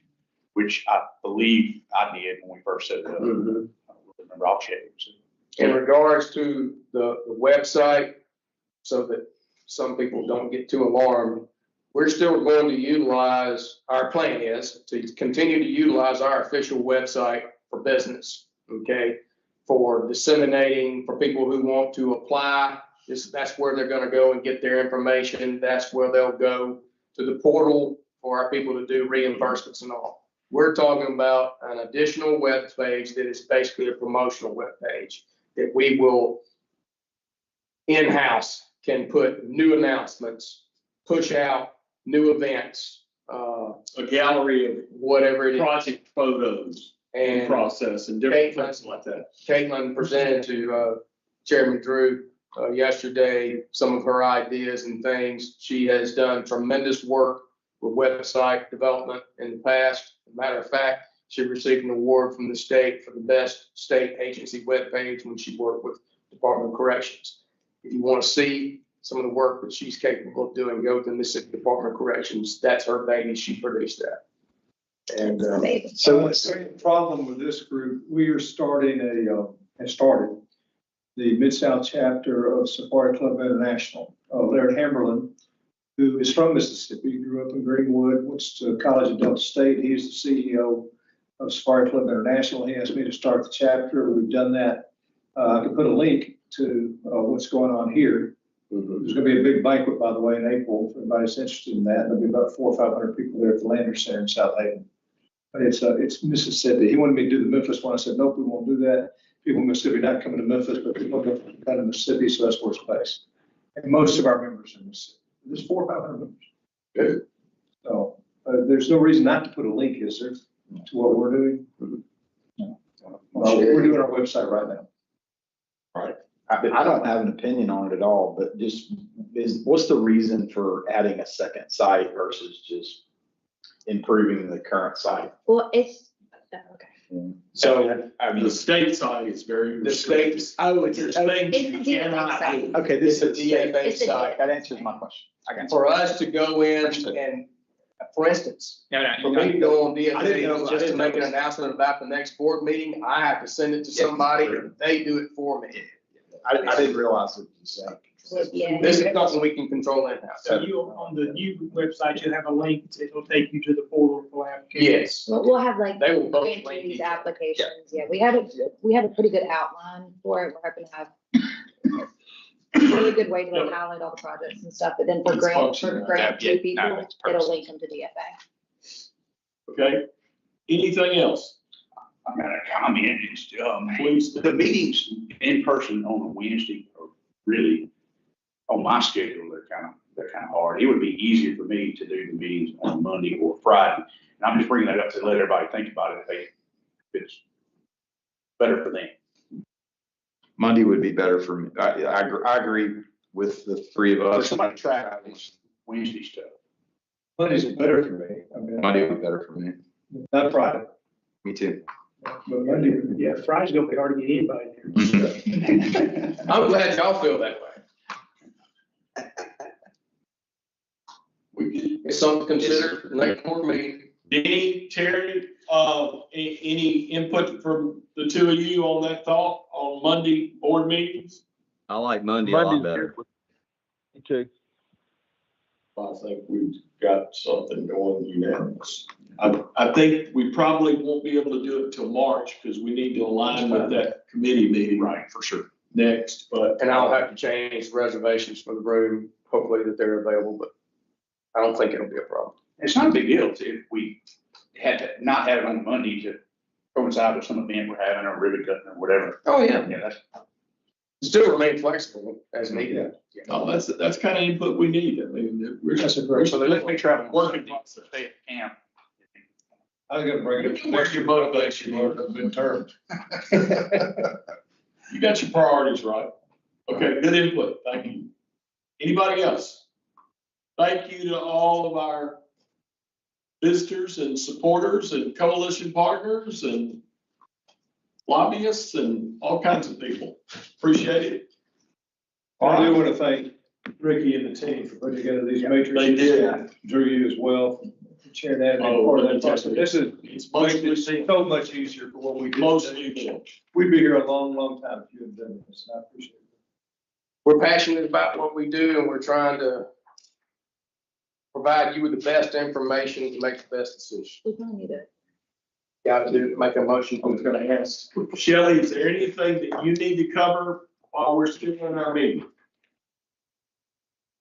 which I believe I did when we first set it up. Mhm. I don't remember, I'll check. In regards to the website, so that some people don't get too alarmed, we're still going to utilize, our plan is to continue to utilize our official website for business, okay? For disseminating, for people who want to apply, that's where they're gonna go and get their information. That's where they'll go to the portal for our people to do reimbursements and all. We're talking about an additional web page that is basically a promotional web page that we will in-house can put new announcements, push out new events, A gallery of whatever it is. project photos in And process and different things like that. Caitlin presented to Chairman Drew yesterday some of her ideas and things. She has done tremendous work with website development in the past. As a matter of fact, she received an award from the state for the best state agency webpage when she worked with Department of Corrections. If you want to see some of the work that she's capable of doing, go to the Mississippi Department of Corrections. That's her baby. She produced that. And, So the problem with this group, we are starting started the Mid-South chapter of Safari Club International. Larry Hamberlin, who is from Mississippi, grew up in Greenwood, went to college at Delta State. He's the CEO of Safari Club International. He asked me to start the chapter. We've done that. I can put a link to what's going on here. There's going to be a big banquet, by the way, in April. If anybody's interested in that, there'll be about 400 or 500 people there at the Lander Center in South Haven. But it's Mississippi. He wanted me to do the Memphis one. I said, nope, we won't do that. People in Mississippi not coming to Memphis, but people are coming to Mississippi, so that's where it's based. And most of our members are in Mississippi. There's 400 or 500 members. Good. So there's no reason not to put a link, is there, to what we're doing? No. Well, we're doing our website right now. Right. I don't have an opinion on it at all, but what's the reason for adding a second site versus just improving the current site? Well, it's, okay. So, the state side is very. The state's, It's the DFA site. Okay, this is the DFA It's the side. that answers my question. I got you. For us to go in and, for instance, for me to go on DFA, just to make an announcement about the next board meeting, I have to send it to somebody and they do it for me. I didn't realize it was the same. Yeah. This is something we can control in-house. So you, on the new website, you'll have a link, it'll take you to the portal for application. Yes. We'll have like, They will both grant link these each other. applications. Yeah, we have a pretty good outline for it. We're hoping to have a really good way to like highlight all the projects and stuff, but then for grant two people, it'll link them to DFA. Okay. Anything else? I got a comment, Please. the meetings in person on a Wednesday are really, on my schedule, they're kind of hard. It would be easier for me to do the meetings on Monday or Friday. And I'm just bringing that up to let everybody think about it, if it's better for them. Monday would be better for me. I agree with the three of For us. somebody to track Wednesday stuff. Monday's better for me. I mean, Monday would be better for me. not Friday, Me too. but Monday. Yeah, Friday's gonna be hard to get anybody there. I'm glad y'all feel that way. It's something to consider for the next board meeting. Denny, Terry, any input from the two of you on that thought on Monday board meetings? I like Monday a lot Monday's better. good. Me too. I think we've got something going unanimous. I think we probably won't be able to do it till March because we need to align with that committee meeting. Right, for sure. Next, but. And I'll have to change reservations for the room, hopefully that they're available, but I don't think it'll be a problem. It's not a big deal if we had to not have it on Monday to coincide with some event we're having or ribbon cutting or whatever. Oh, yeah. Yeah, that's. Still remain flexible as needed. Oh, that's kind of input we need. I mean, we're. That's a great. So let me travel, working, stay at camp. I'm gonna bring it. Where's your motivation? Good term. You got your priorities right. Okay, good input. Thank you. Anybody else? Thank you to all of our visitors and supporters and coalition partners and lobbyists and all kinds of people. Appreciate it. I do want to thank Ricky and the team for putting together these matrices. They did. Drew, you as well, for chairing that. and Oh, part of that fantastic. process. This It's is mostly, so much easier for what we do. mostly. We'd be here a long, long time if you had done this. I appreciate it. We're passionate about what we do and we're trying to provide you with the best information to make the best decision. We probably need it. Got to make a motion. I was gonna ask, Shelley, is there anything that you need to cover while we're still in our meeting?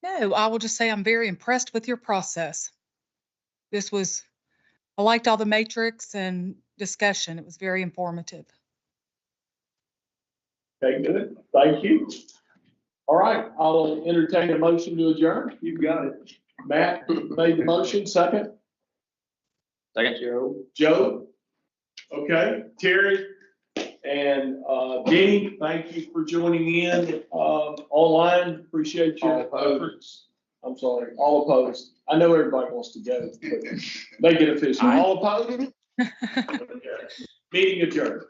No, I will just say I'm very impressed with your process. I liked all the matrix and discussion. It was very informative. Okay, good. Thank you. All right, I'll entertain a motion to adjourn. You've got it. Matt made the motion, second. Second. Joe. Okay, Terry and Dean, thank you for joining in online. Appreciate your efforts. I'm sorry, all opposed. I know everybody wants to go, but make it official. All opposed? Meeting adjourned.